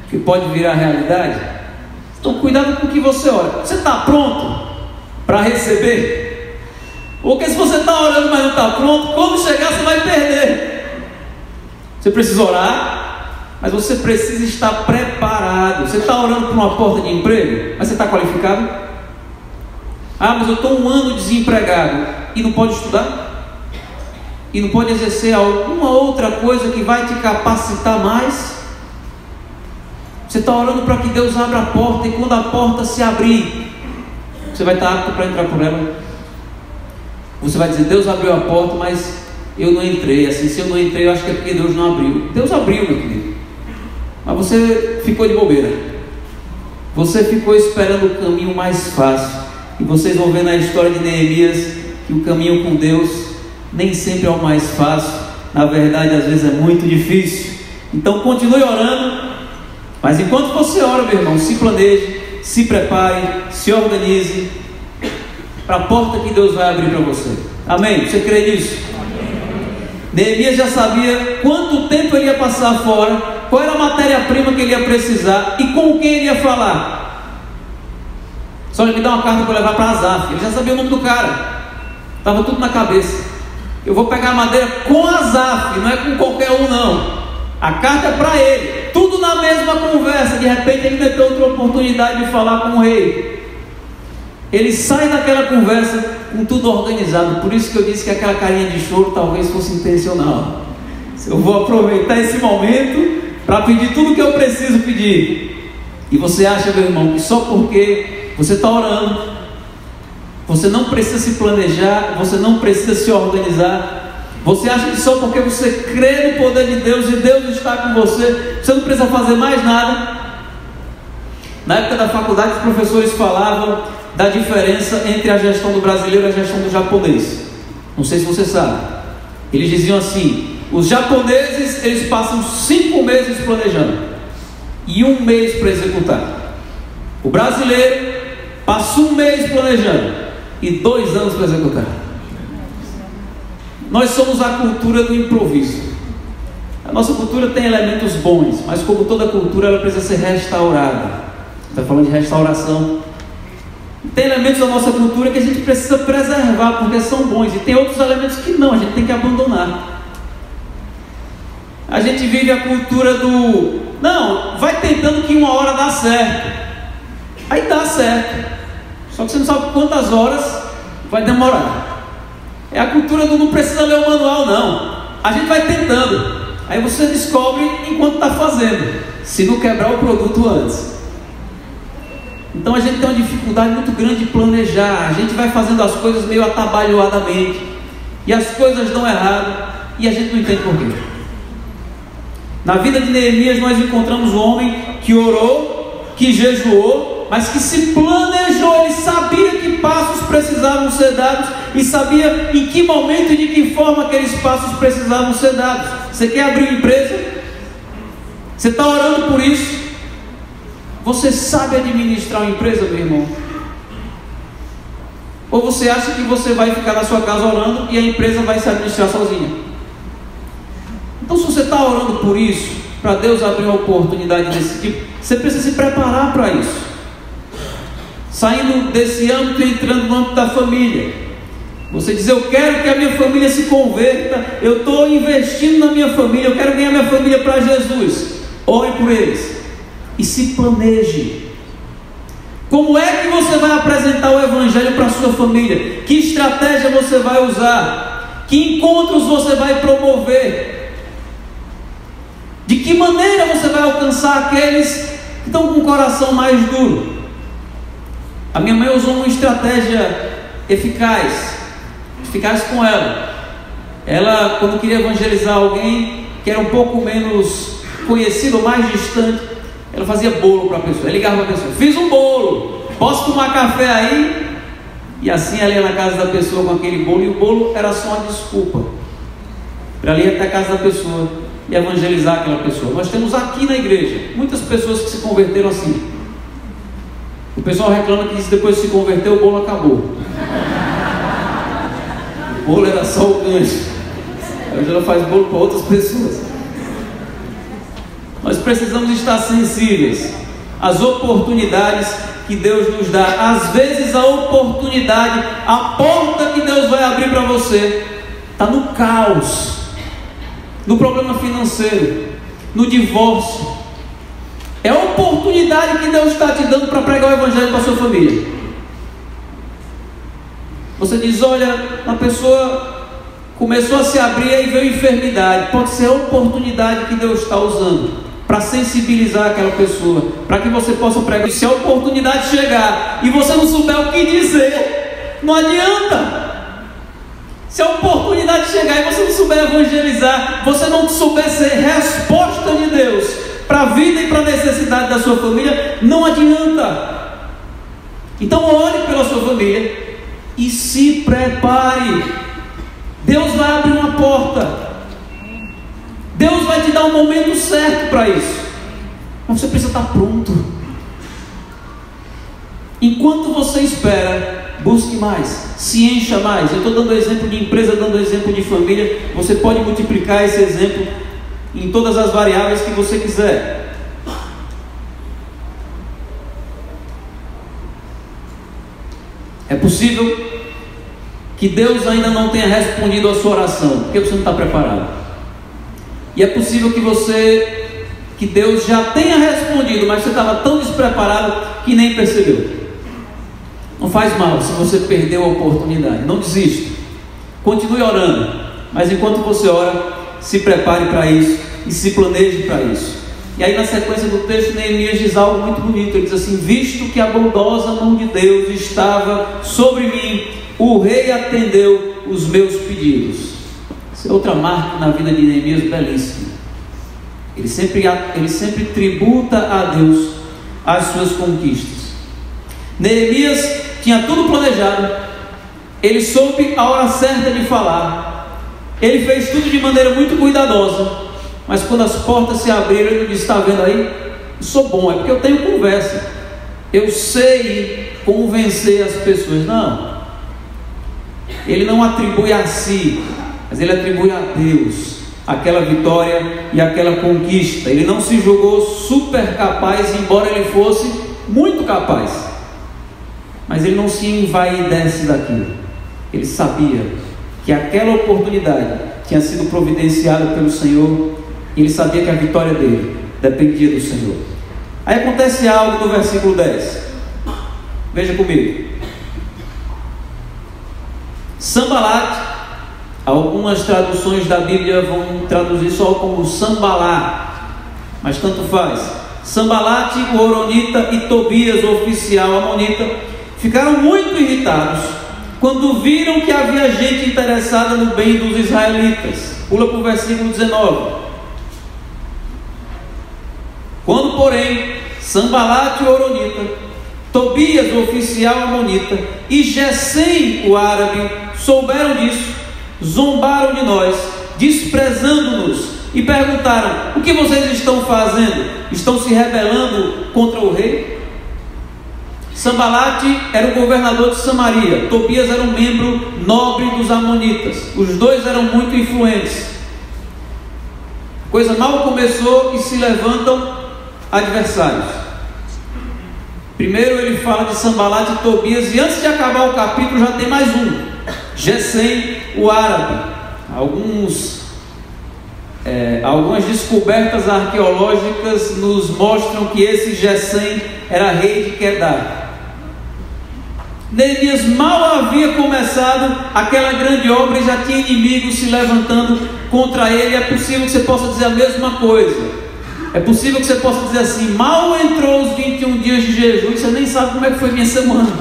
que pode virar realidade. Então cuidado com o que você ora. Você está pronto para receber? Porque se você está orando mas não está pronto, quando chegar você vai perder. Você precisa orar, mas você precisa estar preparado. Você está orando por uma porta de emprego, mas você está qualificado? Ah, mas eu estou um ano desempregado e não pode estudar? E não pode exercer alguma outra coisa que vai te capacitar mais? Você está orando para que Deus abra a porta, e quando a porta se abrir, você vai estar apto para entrar por ela? Você vai dizer, Deus abriu a porta, mas eu não entrei. Assim, se eu não entrei, eu acho que é porque Deus não abriu. Deus abriu, meu querido, mas você ficou de bobeira. Você ficou esperando o caminho mais fácil. E vocês vão ver na história de Neemias que o caminho com Deus nem sempre é o mais fácil. Na verdade, às vezes é muito difícil. Então continue orando. Mas enquanto você ora, meu irmão, se planeje, se prepare, se organize para a porta que Deus vai abrir para você. Amém? Você crê nisso? Neemias já sabia quanto tempo ele ia passar fora, qual era a matéria-prima que ele ia precisar e com quem ele ia falar. Só ele me dá uma carta para levar para Asaf. Ele já sabia o nome do cara, estava tudo na cabeça. Eu vou pegar a madeira com Asaf, não é com qualquer um não. A carta é para ele, tudo na mesma conversa. De repente ele meteu outra oportunidade de falar com o rei. Ele sai daquela conversa com tudo organizado. Por isso que eu disse que aquela carinha de choro talvez fosse intencional. Eu vou aproveitar esse momento para pedir tudo que eu preciso pedir. E você acha, meu irmão, que só porque você está orando, você não precisa se planejar, você não precisa se organizar? Você acha que só porque você crê no poder de Deus e Deus está com você, você não precisa fazer mais nada? Na época da faculdade, os professores falavam da diferença entre a gestão do brasileiro e a gestão do japonês. Não sei se você sabe. Eles diziam assim: os japoneses, eles passam 5 meses planejando e 1 mês para executar. O brasileiro passa 1 mês planejando e 2 anos para executar. Nós somos a cultura do improviso. A nossa cultura tem elementos bons, mas como toda cultura, ela precisa ser restaurada. Está falando de restauração. Tem elementos da nossa cultura que a gente precisa preservar porque são bons, e tem outros elementos que não, a gente tem que abandonar. A gente vive a cultura do não, vai tentando que uma hora dá certo. Aí dá certo, só que você não sabe quantas horas vai demorar. É a cultura do não precisa ler o manual não, a gente vai tentando. Aí você descobre enquanto está fazendo, se não quebrar o produto antes. Então a gente tem uma dificuldade muito grande de planejar. A gente vai fazendo as coisas meio atabalhoadamente, e as coisas dão errado, e a gente não entende por quê. Na vida de Neemias nós encontramos um homem que orou, que jejuou, mas que se planejou. Ele sabia que passos precisavam ser dados, e sabia em que momento e de que forma aqueles passos precisavam ser dados. Você quer abrir uma empresa? Você está orando por isso? Você sabe administrar uma empresa, meu irmão? Ou você acha que você vai ficar na sua casa orando e a empresa vai se administrar sozinha? Então, se você está orando por isso, para Deus abrir uma oportunidade desse tipo, você precisa se preparar para isso. Saindo desse âmbito e entrando no âmbito da família. Você diz: eu quero que a minha família se converta, eu estou investindo na minha família, eu quero ganhar minha família para Jesus. Ore por eles e se planeje. Como é que você vai apresentar o Evangelho para a sua família? Que estratégia você vai usar? Que encontros você vai promover? De que maneira você vai alcançar aqueles que estão com o coração mais duro? A minha mãe usou uma estratégia eficaz com ela. Ela, quando queria evangelizar alguém que era um pouco menos conhecido ou mais distante, ela fazia bolo para a pessoa. Ela ligava para a pessoa: fiz um bolo, posso tomar café aí? E assim ela ia na casa da pessoa com aquele bolo, e o bolo era só uma desculpa para ela ir até a casa da pessoa e evangelizar aquela pessoa. Nós temos aqui na igreja muitas pessoas que se converteram assim. O pessoal reclama que depois de se converter o bolo acabou. O bolo era só o gancho. Hoje ela faz bolo para outras pessoas. Nós precisamos estar sensíveis às oportunidades que Deus nos dá. Às vezes a oportunidade, a porta que Deus vai abrir para você, está no caos, no problema financeiro, no divórcio. É a oportunidade que Deus está te dando para pregar o Evangelho para a sua família. Você diz: olha, uma pessoa começou a se abrir e veio enfermidade. Pode ser a oportunidade que Deus está usando para sensibilizar aquela pessoa, para que você possa pregar. Se a oportunidade chegar e você não souber o que dizer, não adianta. Se a oportunidade chegar e você não souber evangelizar, você não souber ser resposta de Deus para a vida e para a necessidade da sua família, não adianta. Então ore pela sua família e se prepare. Deus vai abrir uma porta, Deus vai te dar um momento certo para isso, mas você precisa estar pronto. Enquanto você espera, busque mais, se encha mais. Eu estou dando exemplo de empresa, dando exemplo de família. Você pode multiplicar esse exemplo em todas as variáveis que você quiser. É possível que Deus ainda não tenha respondido a sua oração, porque você não está preparado. E é possível que Deus já tenha respondido, mas você estava tão despreparado que nem percebeu. Não faz mal se você perdeu a oportunidade. Não desista. Continue orando. Mas enquanto você ora, se prepare para isso e se planeje para isso. E aí na sequência do texto, Neemias diz algo muito bonito. Ele diz assim: visto que a bondosa mão de Deus estava sobre mim, o rei atendeu os meus pedidos. Essa é outra marca na vida de Neemias belíssima. Ele sempre tributa a Deus as suas conquistas. Neemias tinha tudo planejado. Ele soube a hora certa de falar. Ele fez tudo de maneira muito cuidadosa. Mas quando as portas se abriram, ele disse: está vendo aí? Eu sou bom, é porque eu tenho conversa. Eu sei convencer as pessoas. Não. Ele não atribui a si, mas ele atribui a Deus aquela vitória e aquela conquista. Ele não se julgou super capaz, embora ele fosse muito capaz. Mas ele não se envaidece daquilo. Ele sabia que aquela oportunidade tinha sido providenciada pelo Senhor, e ele sabia que a vitória dele dependia do Senhor. Aí acontece algo no versículo 10. Veja comigo. Sanbalat, algumas traduções da Bíblia vão traduzir só como Sambalá, mas tanto faz. Sanbalat, o horonita, e Tobias, o oficial amonita, ficaram muito irritados quando viram que havia gente interessada no bem dos israelitas. Pula para o versículo 19. Quando, porém, Sanbalat, o horonita, Tobias, o oficial amonita, e Gesem, o árabe, souberam disso, zombaram de nós, desprezando-nos, e perguntaram: o que vocês estão fazendo? Estão se rebelando contra o rei? Sanbalat era o governador de Samaria, Tobias era um membro nobre dos amonitas. Os dois eram muito influentes. A coisa mal começou e se levantam adversários. Primeiro ele fala de Sanbalat e Tobias, e antes de acabar o capítulo já tem mais um, Gesem, o árabe. Algumas descobertas arqueológicas nos mostram que esse Gesem era rei de Quedar. Neemias mal havia começado aquela grande obra e já tinha inimigos se levantando contra ele. É possível que você possa dizer a mesma coisa. É possível que você possa dizer assim: mal entrou os 21 dias de jejum e você nem sabe como é que foi minha semana.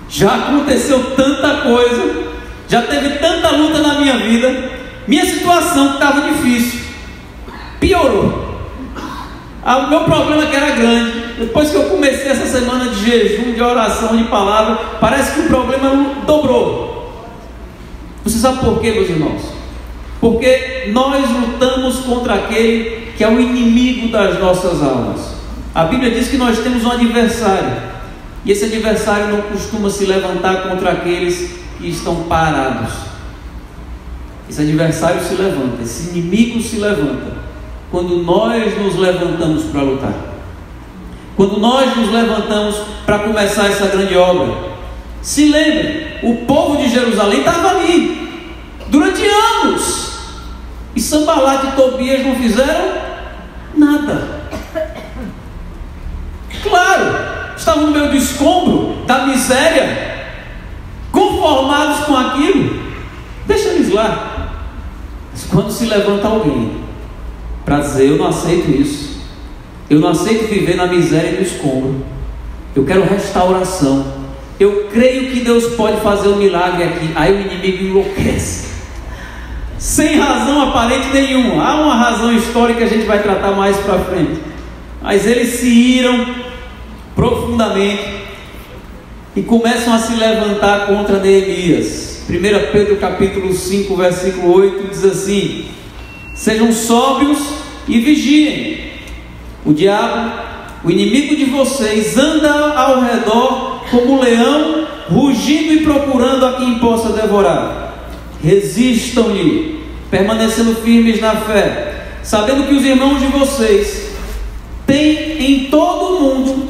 Já aconteceu tanta coisa, já teve tanta luta na minha vida, minha situação que estava difícil piorou. O meu problema que era grande, depois que eu comecei essa semana de jejum, de oração, de palavra, parece que o problema dobrou. Você sabe por quê, meus irmãos? Porque nós lutamos contra aquele que é o inimigo das nossas almas. A Bíblia diz que nós temos um adversário, e esse adversário não costuma se levantar contra aqueles que estão parados. Esse adversário se levanta, esse inimigo se levanta quando nós nos levantamos para lutar, quando nós nos levantamos para começar essa grande obra. Se lembre, o povo de Jerusalém estava ali durante anos, e Sanbalat e Tobias não fizeram nada. Claro, estavam no meio do escombro, da miséria, conformados com aquilo. Deixa eles lá. Mas quando se levanta alguém para dizer: eu não aceito isso, eu não aceito viver na miséria e no escombro, eu quero restauração, eu creio que Deus pode fazer um milagre aqui. Aí o inimigo enlouquece, sem razão aparente nenhuma. Há uma razão histórica que a gente vai tratar mais para frente, mas eles se iram profundamente e começam a se levantar contra Neemias. 1 Pedro capítulo 5 versículo 8 diz assim: sejam sóbrios e vigiem. O diabo O inimigo de vocês anda ao redor como um leão, rugindo e procurando a quem possa devorar. Resistam-lhe, permanecendo firmes na fé, sabendo que os irmãos de vocês têm em todo o mundo,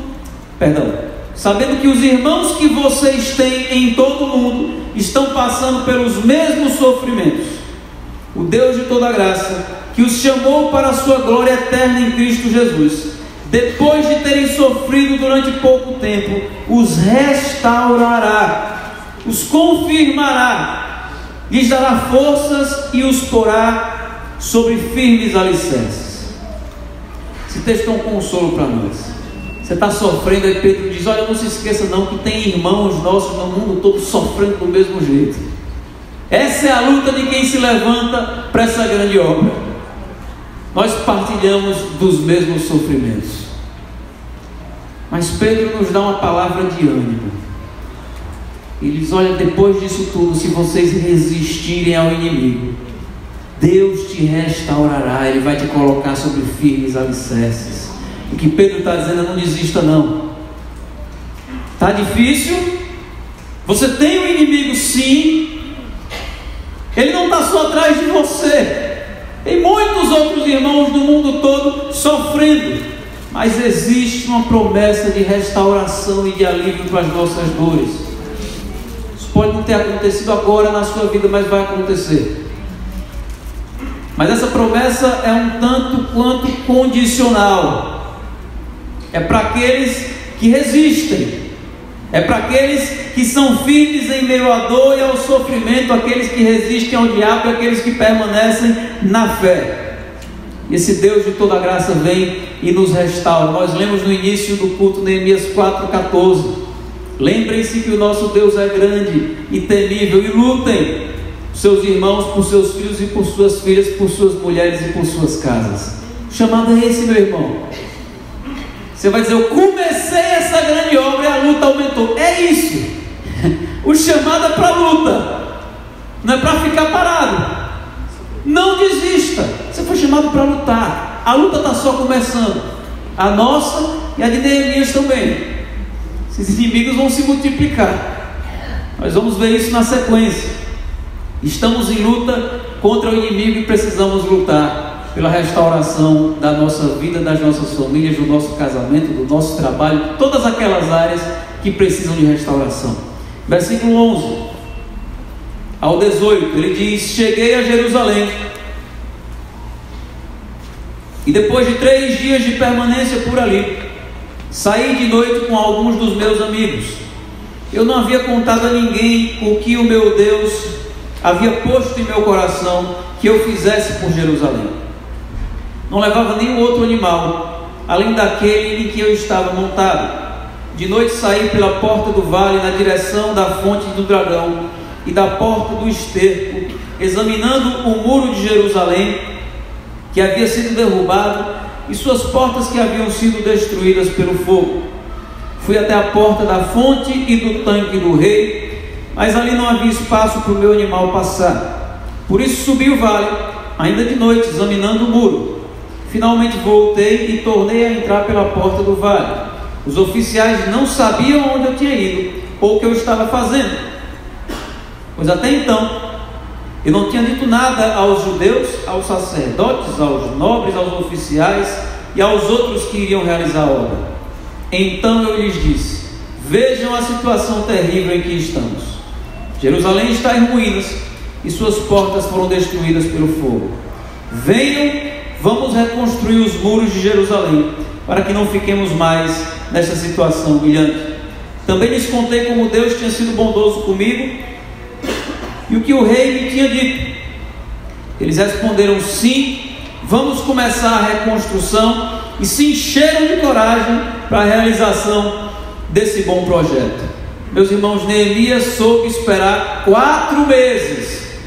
sabendo que os irmãos que vocês têm em todo o mundo estão passando pelos mesmos sofrimentos. O Deus de toda graça, que os chamou para a sua glória eterna em Cristo Jesus, depois de terem sofrido durante pouco tempo, os restaurará, os confirmará, lhes dará forças e os porá sobre firmes alicerces. Esse texto é um consolo para nós. Você está sofrendo, aí Pedro diz: olha, não se esqueça não que tem irmãos nossos no mundo todo sofrendo do mesmo jeito. Essa é a luta de quem se levanta para essa grande obra. Nós partilhamos dos mesmos sofrimentos. Mas Pedro nos dá uma palavra de ânimo. Ele diz: olha, depois disso tudo, se vocês resistirem ao inimigo, Deus te restaurará, Ele vai te colocar sobre firmes alicerces. O que Pedro está dizendo é: não desista não. Está difícil? Você tem um inimigo, sim. Ele não está só atrás de você. Tem muitos outros irmãos do mundo todo sofrendo. Mas existe uma promessa de restauração e de alívio para as nossas dores. Isso pode não ter acontecido agora na sua vida, mas vai acontecer. Mas essa promessa é um tanto quanto condicional. É para aqueles que resistem. É para aqueles que são firmes em meio à dor e ao sofrimento, aqueles que resistem ao diabo e aqueles que permanecem na fé. Esse Deus de toda graça vem e nos restaura. Nós lemos no início do culto Neemias 4,14. Lembrem-se que o nosso Deus é grande e temível, e lutem por seus irmãos, por seus filhos e por suas filhas, por suas mulheres e por suas casas. O chamado é esse, meu irmão. Você vai dizer: eu comecei essa grande obra e a luta aumentou. É isso. O chamado é para a luta, não é para ficar parado. Não desista. Você foi chamado para lutar. A luta está só começando. A nossa e a de Neemias também. Esses inimigos vão se multiplicar. Nós vamos ver isso na sequência. Estamos em luta contra o inimigo e precisamos lutar pela restauração da nossa vida, das nossas famílias, do nosso casamento, do nosso trabalho, todas aquelas áreas que precisam de restauração. Versículo 11 ao 18, ele diz: cheguei a Jerusalém, e depois de 3 dias de permanência por ali, saí de noite com alguns dos meus amigos. Eu não havia contado a ninguém o que o meu Deus havia posto em meu coração que eu fizesse por Jerusalém. Não levava nenhum outro animal, além daquele em que eu estava montado. De noite saí pela porta do vale, na direção da fonte do dragão e da porta do esterco, examinando o muro de Jerusalém, que havia sido derrubado, e suas portas que haviam sido destruídas pelo fogo. Fui até a porta da fonte e do tanque do rei, mas ali não havia espaço para o meu animal passar. Por isso subi o vale, ainda de noite, examinando o muro. Finalmente voltei e tornei a entrar pela porta do vale. Os oficiais não sabiam onde eu tinha ido ou o que eu estava fazendo, pois até então eu não tinha dito nada aos judeus, aos sacerdotes, aos nobres, aos oficiais e aos outros que iriam realizar a obra. Então eu lhes disse: vejam a situação terrível em que estamos. Jerusalém está em ruínas e suas portas foram destruídas pelo fogo. Venham, vamos reconstruir os muros de Jerusalém, para que não fiquemos mais nesta situação humilhante. Também lhes contei como Deus tinha sido bondoso comigo e o que o rei me tinha dito. Eles responderam: sim, vamos começar a reconstrução, e se encheram de coragem para a realização desse bom projeto. Meus irmãos, Neemias soube esperar 4 meses,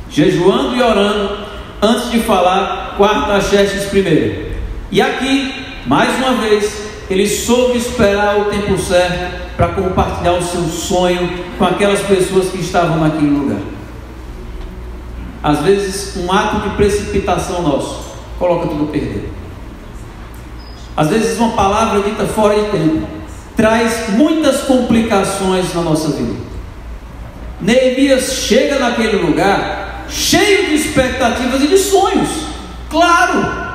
jejuando e orando, antes de falar com Artaxerxes primeiro. E aqui, mais uma vez, ele soube esperar o tempo certo para compartilhar o seu sonho com aquelas pessoas que estavam naquele lugar. Às vezes, um ato de precipitação nosso coloca tudo a perder. Às vezes uma palavra dita fora de tempo traz muitas complicações na nossa vida. Neemias chega naquele lugar cheio de expectativas e de sonhos. Claro!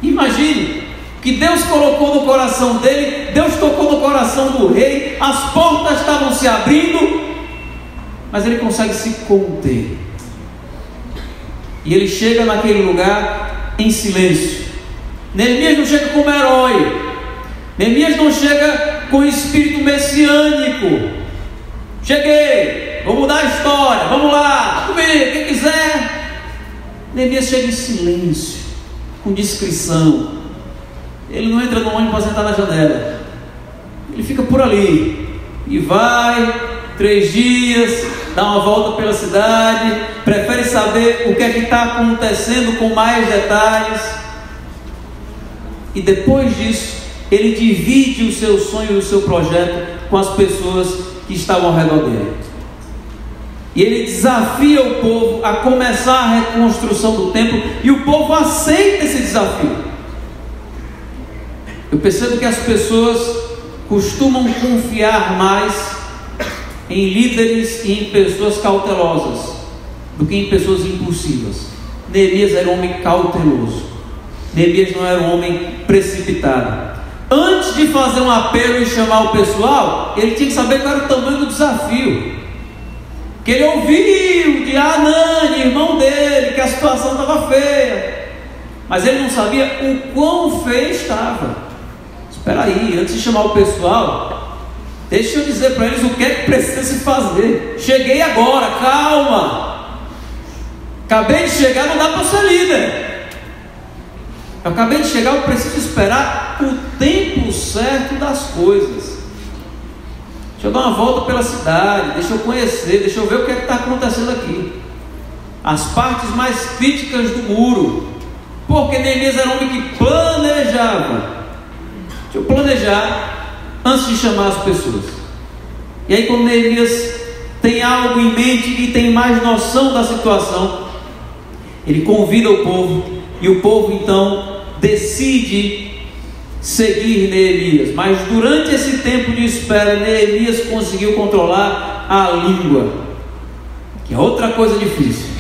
Imagine que Deus colocou no coração dele, Deus tocou no coração do rei, as portas estavam se abrindo, mas ele consegue se conter. E ele chega naquele lugar em silêncio. Neemias não chega como herói. Neemias não chega com espírito messiânico. Cheguei, vou mudar a história, vamos lá, comigo, quem quiser. Neemias chega em silêncio, com discrição. Ele não entra no ônibus para sentar na janela. Ele fica por ali e vai 3 dias, dá uma volta pela cidade, prefere saber o que é que está acontecendo com mais detalhes. E depois disso, ele divide o seu sonho e o seu projeto com as pessoas que estavam ao redor dele. E ele desafia o povo a começar a reconstrução do templo, e o povo aceita esse desafio. Eu percebo que as pessoas costumam confiar mais em líderes e em pessoas cautelosas do que em pessoas impulsivas. Neemias era um homem cauteloso. Neemias não era um homem precipitado. Antes de fazer um apelo e chamar o pessoal, ele tinha que saber qual era o tamanho do desafio. Que ele ouviu de Anani, irmão dele, que a situação estava feia, mas ele não sabia o quão feia estava. Espera aí, antes de chamar o pessoal, deixa eu dizer para eles o que é que precisa se fazer. Cheguei agora, calma. Acabei de chegar, não dá para ser líder. Eu acabei de chegar, eu preciso esperar o tempo certo das coisas. Deixa eu dar uma volta pela cidade, deixa eu conhecer, deixa eu ver o que é que está acontecendo aqui. As partes mais críticas do muro. Porque Neemias era um homem que planejava. Deixa eu planejar antes de chamar as pessoas. E aí, quando Neemias tem algo em mente e tem mais noção da situação, ele convida o povo, e o povo então decide seguir Neemias. Mas durante esse tempo de espera, Neemias conseguiu controlar a língua, que é outra coisa difícil.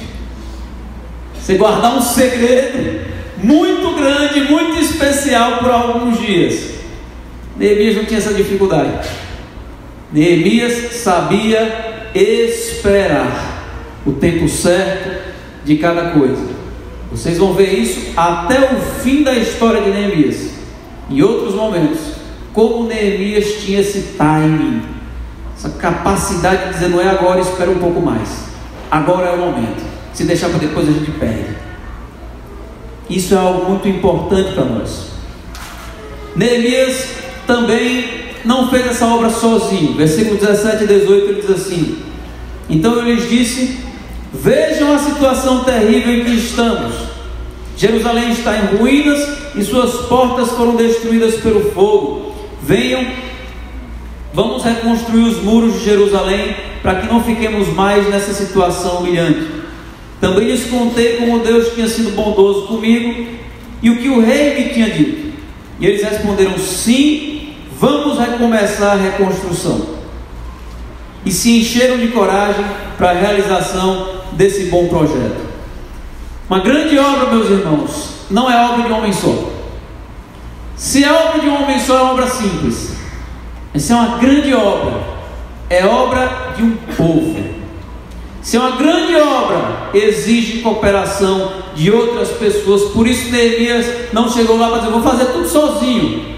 Você guardar um segredo muito grande, muito especial por alguns dias. Neemias não tinha essa dificuldade. Neemias sabia esperar o tempo certo de cada coisa. Vocês vão ver isso até o fim da história de Neemias. Em outros momentos, como Neemias tinha esse timing, essa capacidade de dizer: não é agora, espera um pouco mais, agora é o momento, se deixar para depois a gente perde. Isso é algo muito importante para nós. Neemias também não fez essa obra sozinho. Versículo 17 e 18 ele diz assim: então eu lhes disse: vejam a situação terrível em que estamos. Jerusalém está em ruínas e suas portas foram destruídas pelo fogo. Venham, vamos reconstruir os muros de Jerusalém, para que não fiquemos mais nessa situação humilhante. Também lhes contei como Deus tinha sido bondoso comigo e o que o rei me tinha dito. E eles responderam: sim, vamos recomeçar a reconstrução. E se encheram de coragem para a realização desse bom projeto. Uma grande obra, meus irmãos, não é obra de um homem só. Se é obra de um homem só, é uma obra simples. Essa é uma grande obra, é obra de um povo. Se é uma grande obra, exige cooperação de outras pessoas. Por isso Neemias não chegou lá para dizer: vou fazer tudo sozinho.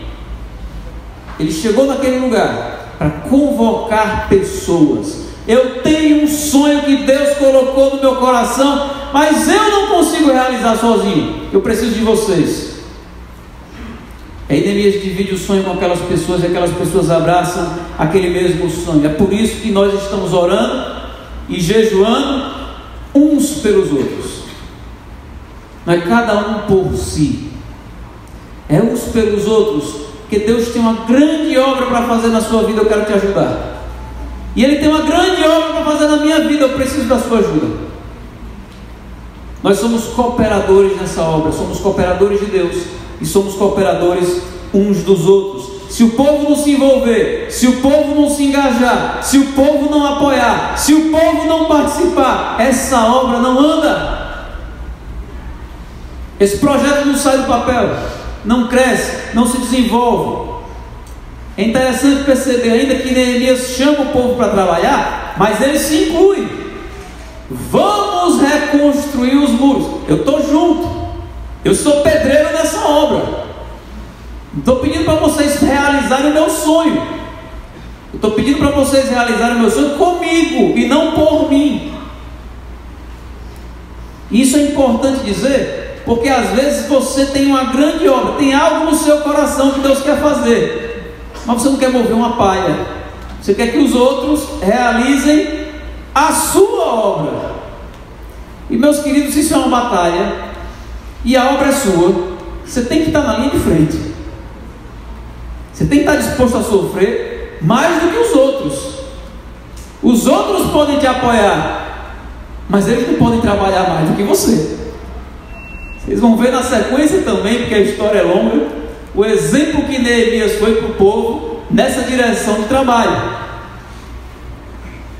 Ele chegou naquele lugar para convocar pessoas. Eu tenho um sonho que Deus colocou no meu coração, mas eu não consigo realizar sozinho. Eu preciso de vocês. Aí Neemias divide o sonho com aquelas pessoas, e aquelas pessoas abraçam aquele mesmo sonho. É por isso que nós estamos orando e jejuando uns pelos outros. Não é cada um por si, é uns pelos outros. Porque Deus tem uma grande obra para fazer na sua vida. Eu quero te ajudar. E Ele tem uma grande obra para fazer na minha vida. Eu preciso da sua ajuda. Nós somos cooperadores nessa obra. Somos cooperadores de Deus e somos cooperadores uns dos outros. Se o povo não se envolver, se o povo não se engajar, se o povo não apoiar, se o povo não participar, essa obra não anda. Esse projeto não sai do papel, não cresce, não se desenvolve. É interessante perceber ainda que Neemias chama o povo para trabalhar, mas ele se inclui. Vamos reconstruir os muros. Eu estou junto, eu sou pedreiro nessa obra. Estou pedindo para vocês realizarem o meu sonho. Estou pedindo para vocês realizarem o meu sonho comigo e não por mim. Isso é importante dizer, porque às vezes você tem uma grande obra, tem algo no seu coração que Deus quer fazer, mas você não quer mover uma palha. Você quer que os outros realizem a sua obra. E meus queridos, isso é uma batalha, e a obra é sua. Você tem que estar na linha de frente. Você tem que estar disposto a sofrer mais do que os outros. Os outros podem te apoiar, mas eles não podem trabalhar mais do que você. Vocês vão ver na sequência também, porque a história é longa, o exemplo que Neemias foi para o povo nessa direção de trabalho.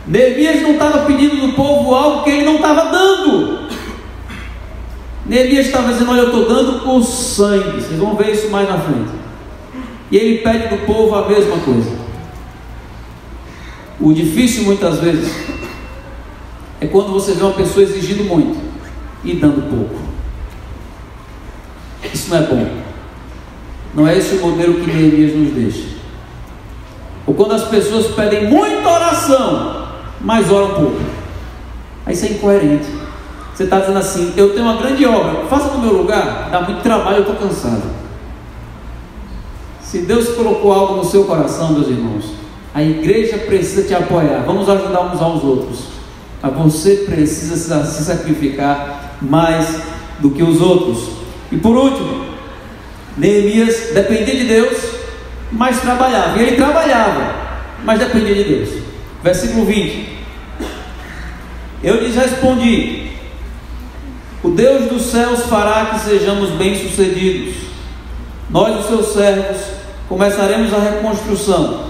Neemias não estava pedindo do povo algo que ele não estava dando. Neemias estava dizendo: olha, eu estou dando o sangue. Vocês vão ver isso mais na frente. E ele pede do povo a mesma coisa. O difícil muitas vezes é quando você vê uma pessoa exigindo muito e dando pouco. Isso não é bom. Não é esse o modelo que Neemias nos deixa. Ou quando as pessoas pedem muita oração, mas oram pouco. Aí isso é incoerente. Você está dizendo assim: eu tenho uma grande obra, faça no meu lugar, dá muito trabalho, eu estou cansado. Se Deus colocou algo no seu coração, meus irmãos, a igreja precisa te apoiar. Vamos ajudar uns aos outros. Mas você precisa se sacrificar mais do que os outros. E por último, Neemias dependia de Deus, mas trabalhava. E ele trabalhava, mas dependia de Deus. Versículo 20: eu lhes respondi: o Deus dos céus fará que sejamos bem-sucedidos. Nós, os seus servos, começaremos a reconstrução.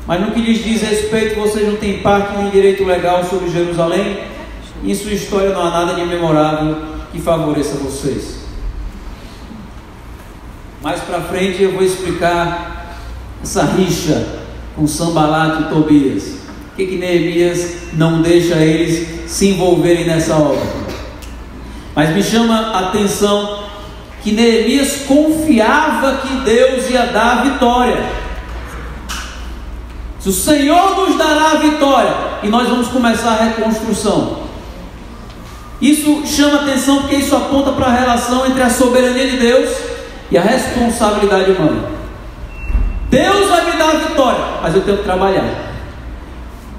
Mas no que lhes diz respeito, vocês não têm parte nem direito legal sobre Jerusalém. Em sua história não há nada de memorável que favoreça vocês. Mais para frente eu vou explicar essa rixa com Sanbalat e Tobias. O que Neemias não deixa eles se envolverem nessa obra. Mas me chama a atenção que Neemias confiava que Deus ia dar a vitória. Se o Senhor nos dará a vitória, e nós vamos começar a reconstrução. Isso chama atenção porque isso aponta para a relação entre a soberania de Deus e a responsabilidade humana. Deus vai me dar a vitória, mas eu tenho que trabalhar.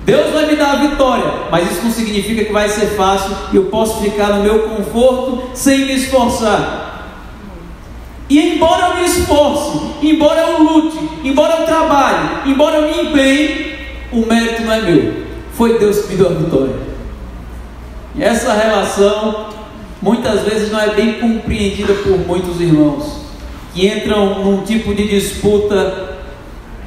Deus vai me dar a vitória, mas isso não significa que vai ser fácil e eu posso ficar no meu conforto sem me esforçar. E embora eu me esforce, embora eu lute, embora eu trabalhe, embora eu me empenhe, o mérito não é meu, foi Deus que me deu a vitória. E essa relação muitas vezes não é bem compreendida por muitos irmãos, que entram num tipo de disputa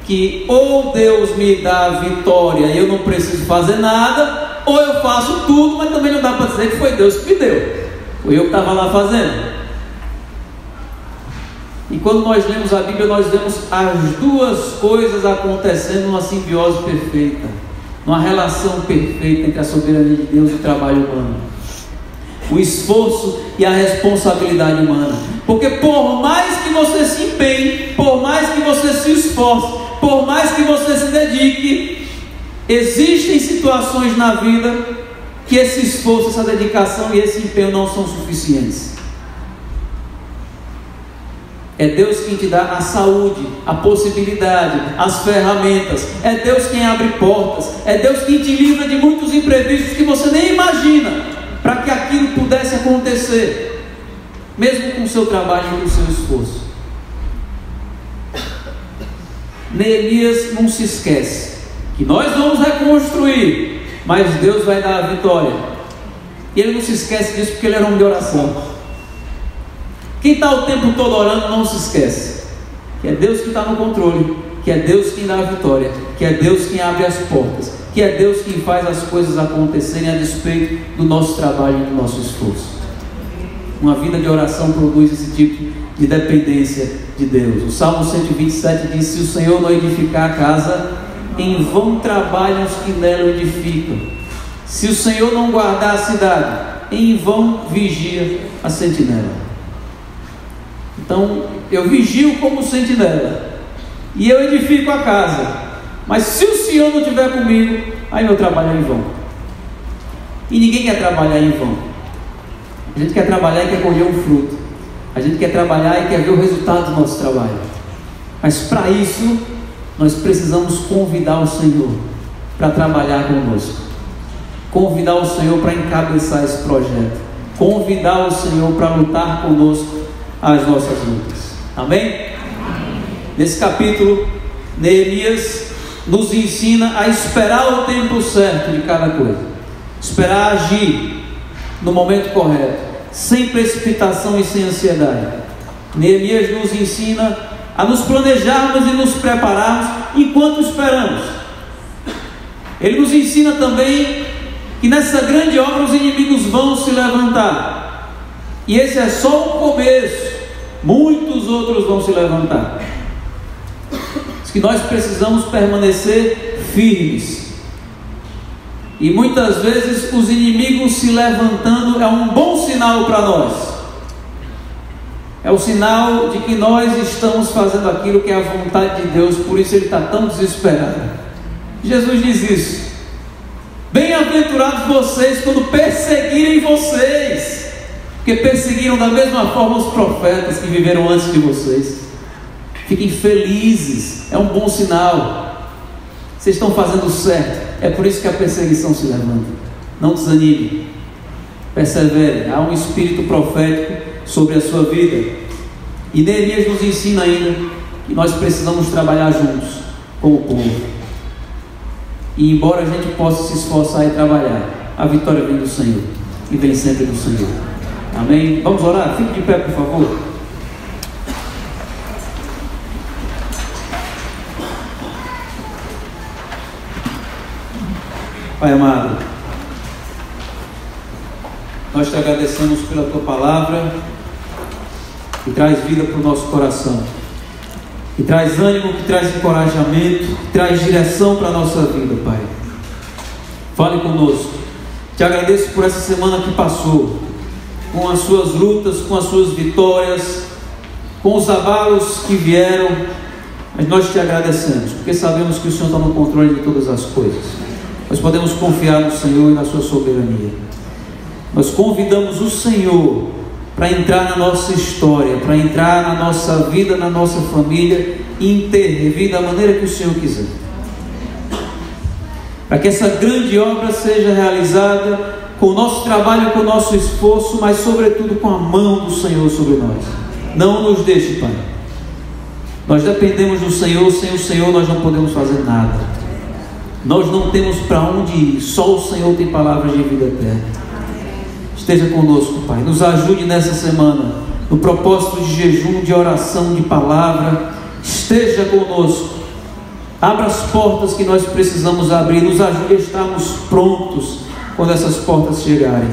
que ou Deus me dá a vitória e eu não preciso fazer nada, ou eu faço tudo, mas também não dá para dizer que foi Deus que me deu, foi eu que estava lá fazendo. E quando nós lemos a Bíblia, nós vemos as duas coisas acontecendo numa simbiose perfeita, numa relação perfeita entre a soberania de Deus e o trabalho humano, o esforço e a responsabilidade humana. Porque por mais que você se empenhe, por mais que você se esforce, por mais que você se dedique, existem situações na vida que esse esforço, essa dedicação e esse empenho não são suficientes. É Deus quem te dá a saúde, a possibilidade, as ferramentas. É Deus quem abre portas. É Deus quem te livra de muitos imprevistos que você nem imagina, para que aquilo pudesse acontecer, mesmo com o seu trabalho e com o seu esforço. Neemias não se esquece que nós vamos reconstruir, mas Deus vai dar a vitória. E ele não se esquece disso porque ele era um homem de oração. Quem está o tempo todo orando não se esquece que é Deus que está no controle, que é Deus quem dá a vitória, que é Deus quem abre as portas, que é Deus quem faz as coisas acontecerem a despeito do nosso trabalho e do nosso esforço. Uma vida de oração produz esse tipo de dependência de Deus. O Salmo 127 diz: se o Senhor não edificar a casa, em vão trabalham os que nela edificam. Se o Senhor não guardar a cidade, em vão vigia a sentinela. Então, eu vigio como sentinela e eu edifico a casa, mas se o Senhor não estiver comigo, aí meu trabalho é em vão. E ninguém quer trabalhar em vão. A gente quer trabalhar e quer colher um fruto. A gente quer trabalhar e quer ver o resultado do nosso trabalho. Mas para isso, nós precisamos convidar o Senhor para trabalhar conosco, convidar o Senhor para encabeçar esse projeto, convidar o Senhor para lutar conosco as nossas lutas. Amém? Nesse capítulo, Neemias nos ensina a esperar o tempo certo de cada coisa, esperar agir no momento correto, sem precipitação e sem ansiedade. Neemias nos ensina a nos planejarmos e nos prepararmos enquanto esperamos. Ele nos ensina também que nessa grande obra os inimigos vão se levantar, e esse é só o começo. Muitos outros vão se levantar. Diz que nós precisamos permanecer firmes, e muitas vezes os inimigos se levantando é um bom sinal para nós. É o sinal de que nós estamos fazendo aquilo que é a vontade de Deus. Por isso ele está tão desesperado. Jesus diz isso: bem-aventurados vocês quando perseguirem vocês, porque perseguiram da mesma forma os profetas que viveram antes de vocês. Fiquem felizes, é um bom sinal. Vocês estão fazendo certo. É por isso que a perseguição se levanta. Não desanime, persevere. Há um espírito profético sobre a sua vida. E Neemias nos ensina ainda que nós precisamos trabalhar juntos com o povo. E embora a gente possa se esforçar e trabalhar, a vitória vem do Senhor, e vem sempre do Senhor. Amém? Vamos orar? Fique de pé, por favor. Pai amado, nós te agradecemos pela tua palavra, que traz vida para o nosso coração, que traz ânimo, que traz encorajamento, que traz direção para a nossa vida, Pai. Fale conosco. Te agradeço por essa semana que passou, com as suas lutas, com as suas vitórias, com os abalos que vieram, mas nós te agradecemos, porque sabemos que o Senhor está no controle de todas as coisas. Nós podemos confiar no Senhor e na sua soberania. Nós convidamos o Senhor para entrar na nossa história, para entrar na nossa vida, na nossa família, e intervir da maneira que o Senhor quiser, para que essa grande obra seja realizada com o nosso trabalho, com o nosso esforço, mas sobretudo com a mão do Senhor sobre nós. Não nos deixe, Pai. Nós dependemos do Senhor. Sem o Senhor nós não podemos fazer nada. Nós não temos para onde ir. Só o Senhor tem palavras de vida eterna. Esteja conosco, Pai. Nos ajude nessa semana, no propósito de jejum, de oração, de palavra. Esteja conosco. Abra as portas que nós precisamos abrir. Nos ajude a estarmos prontos quando essas portas chegarem.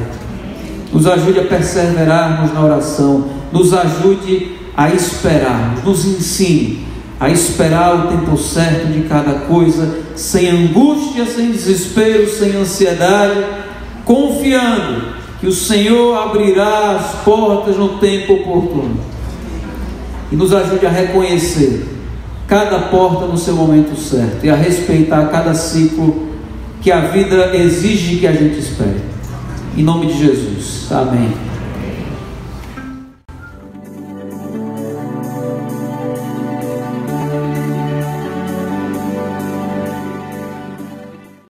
Nos ajude a perseverarmos na oração. Nos ajude a esperar. Nos ensine a esperar o tempo certo de cada coisa, sem angústia, sem desespero, sem ansiedade, confiando que o Senhor abrirá as portas no tempo oportuno. E nos ajude a reconhecer cada porta no seu momento certo e a respeitar cada ciclo que a vida exige que a gente espere. Em nome de Jesus. Amém.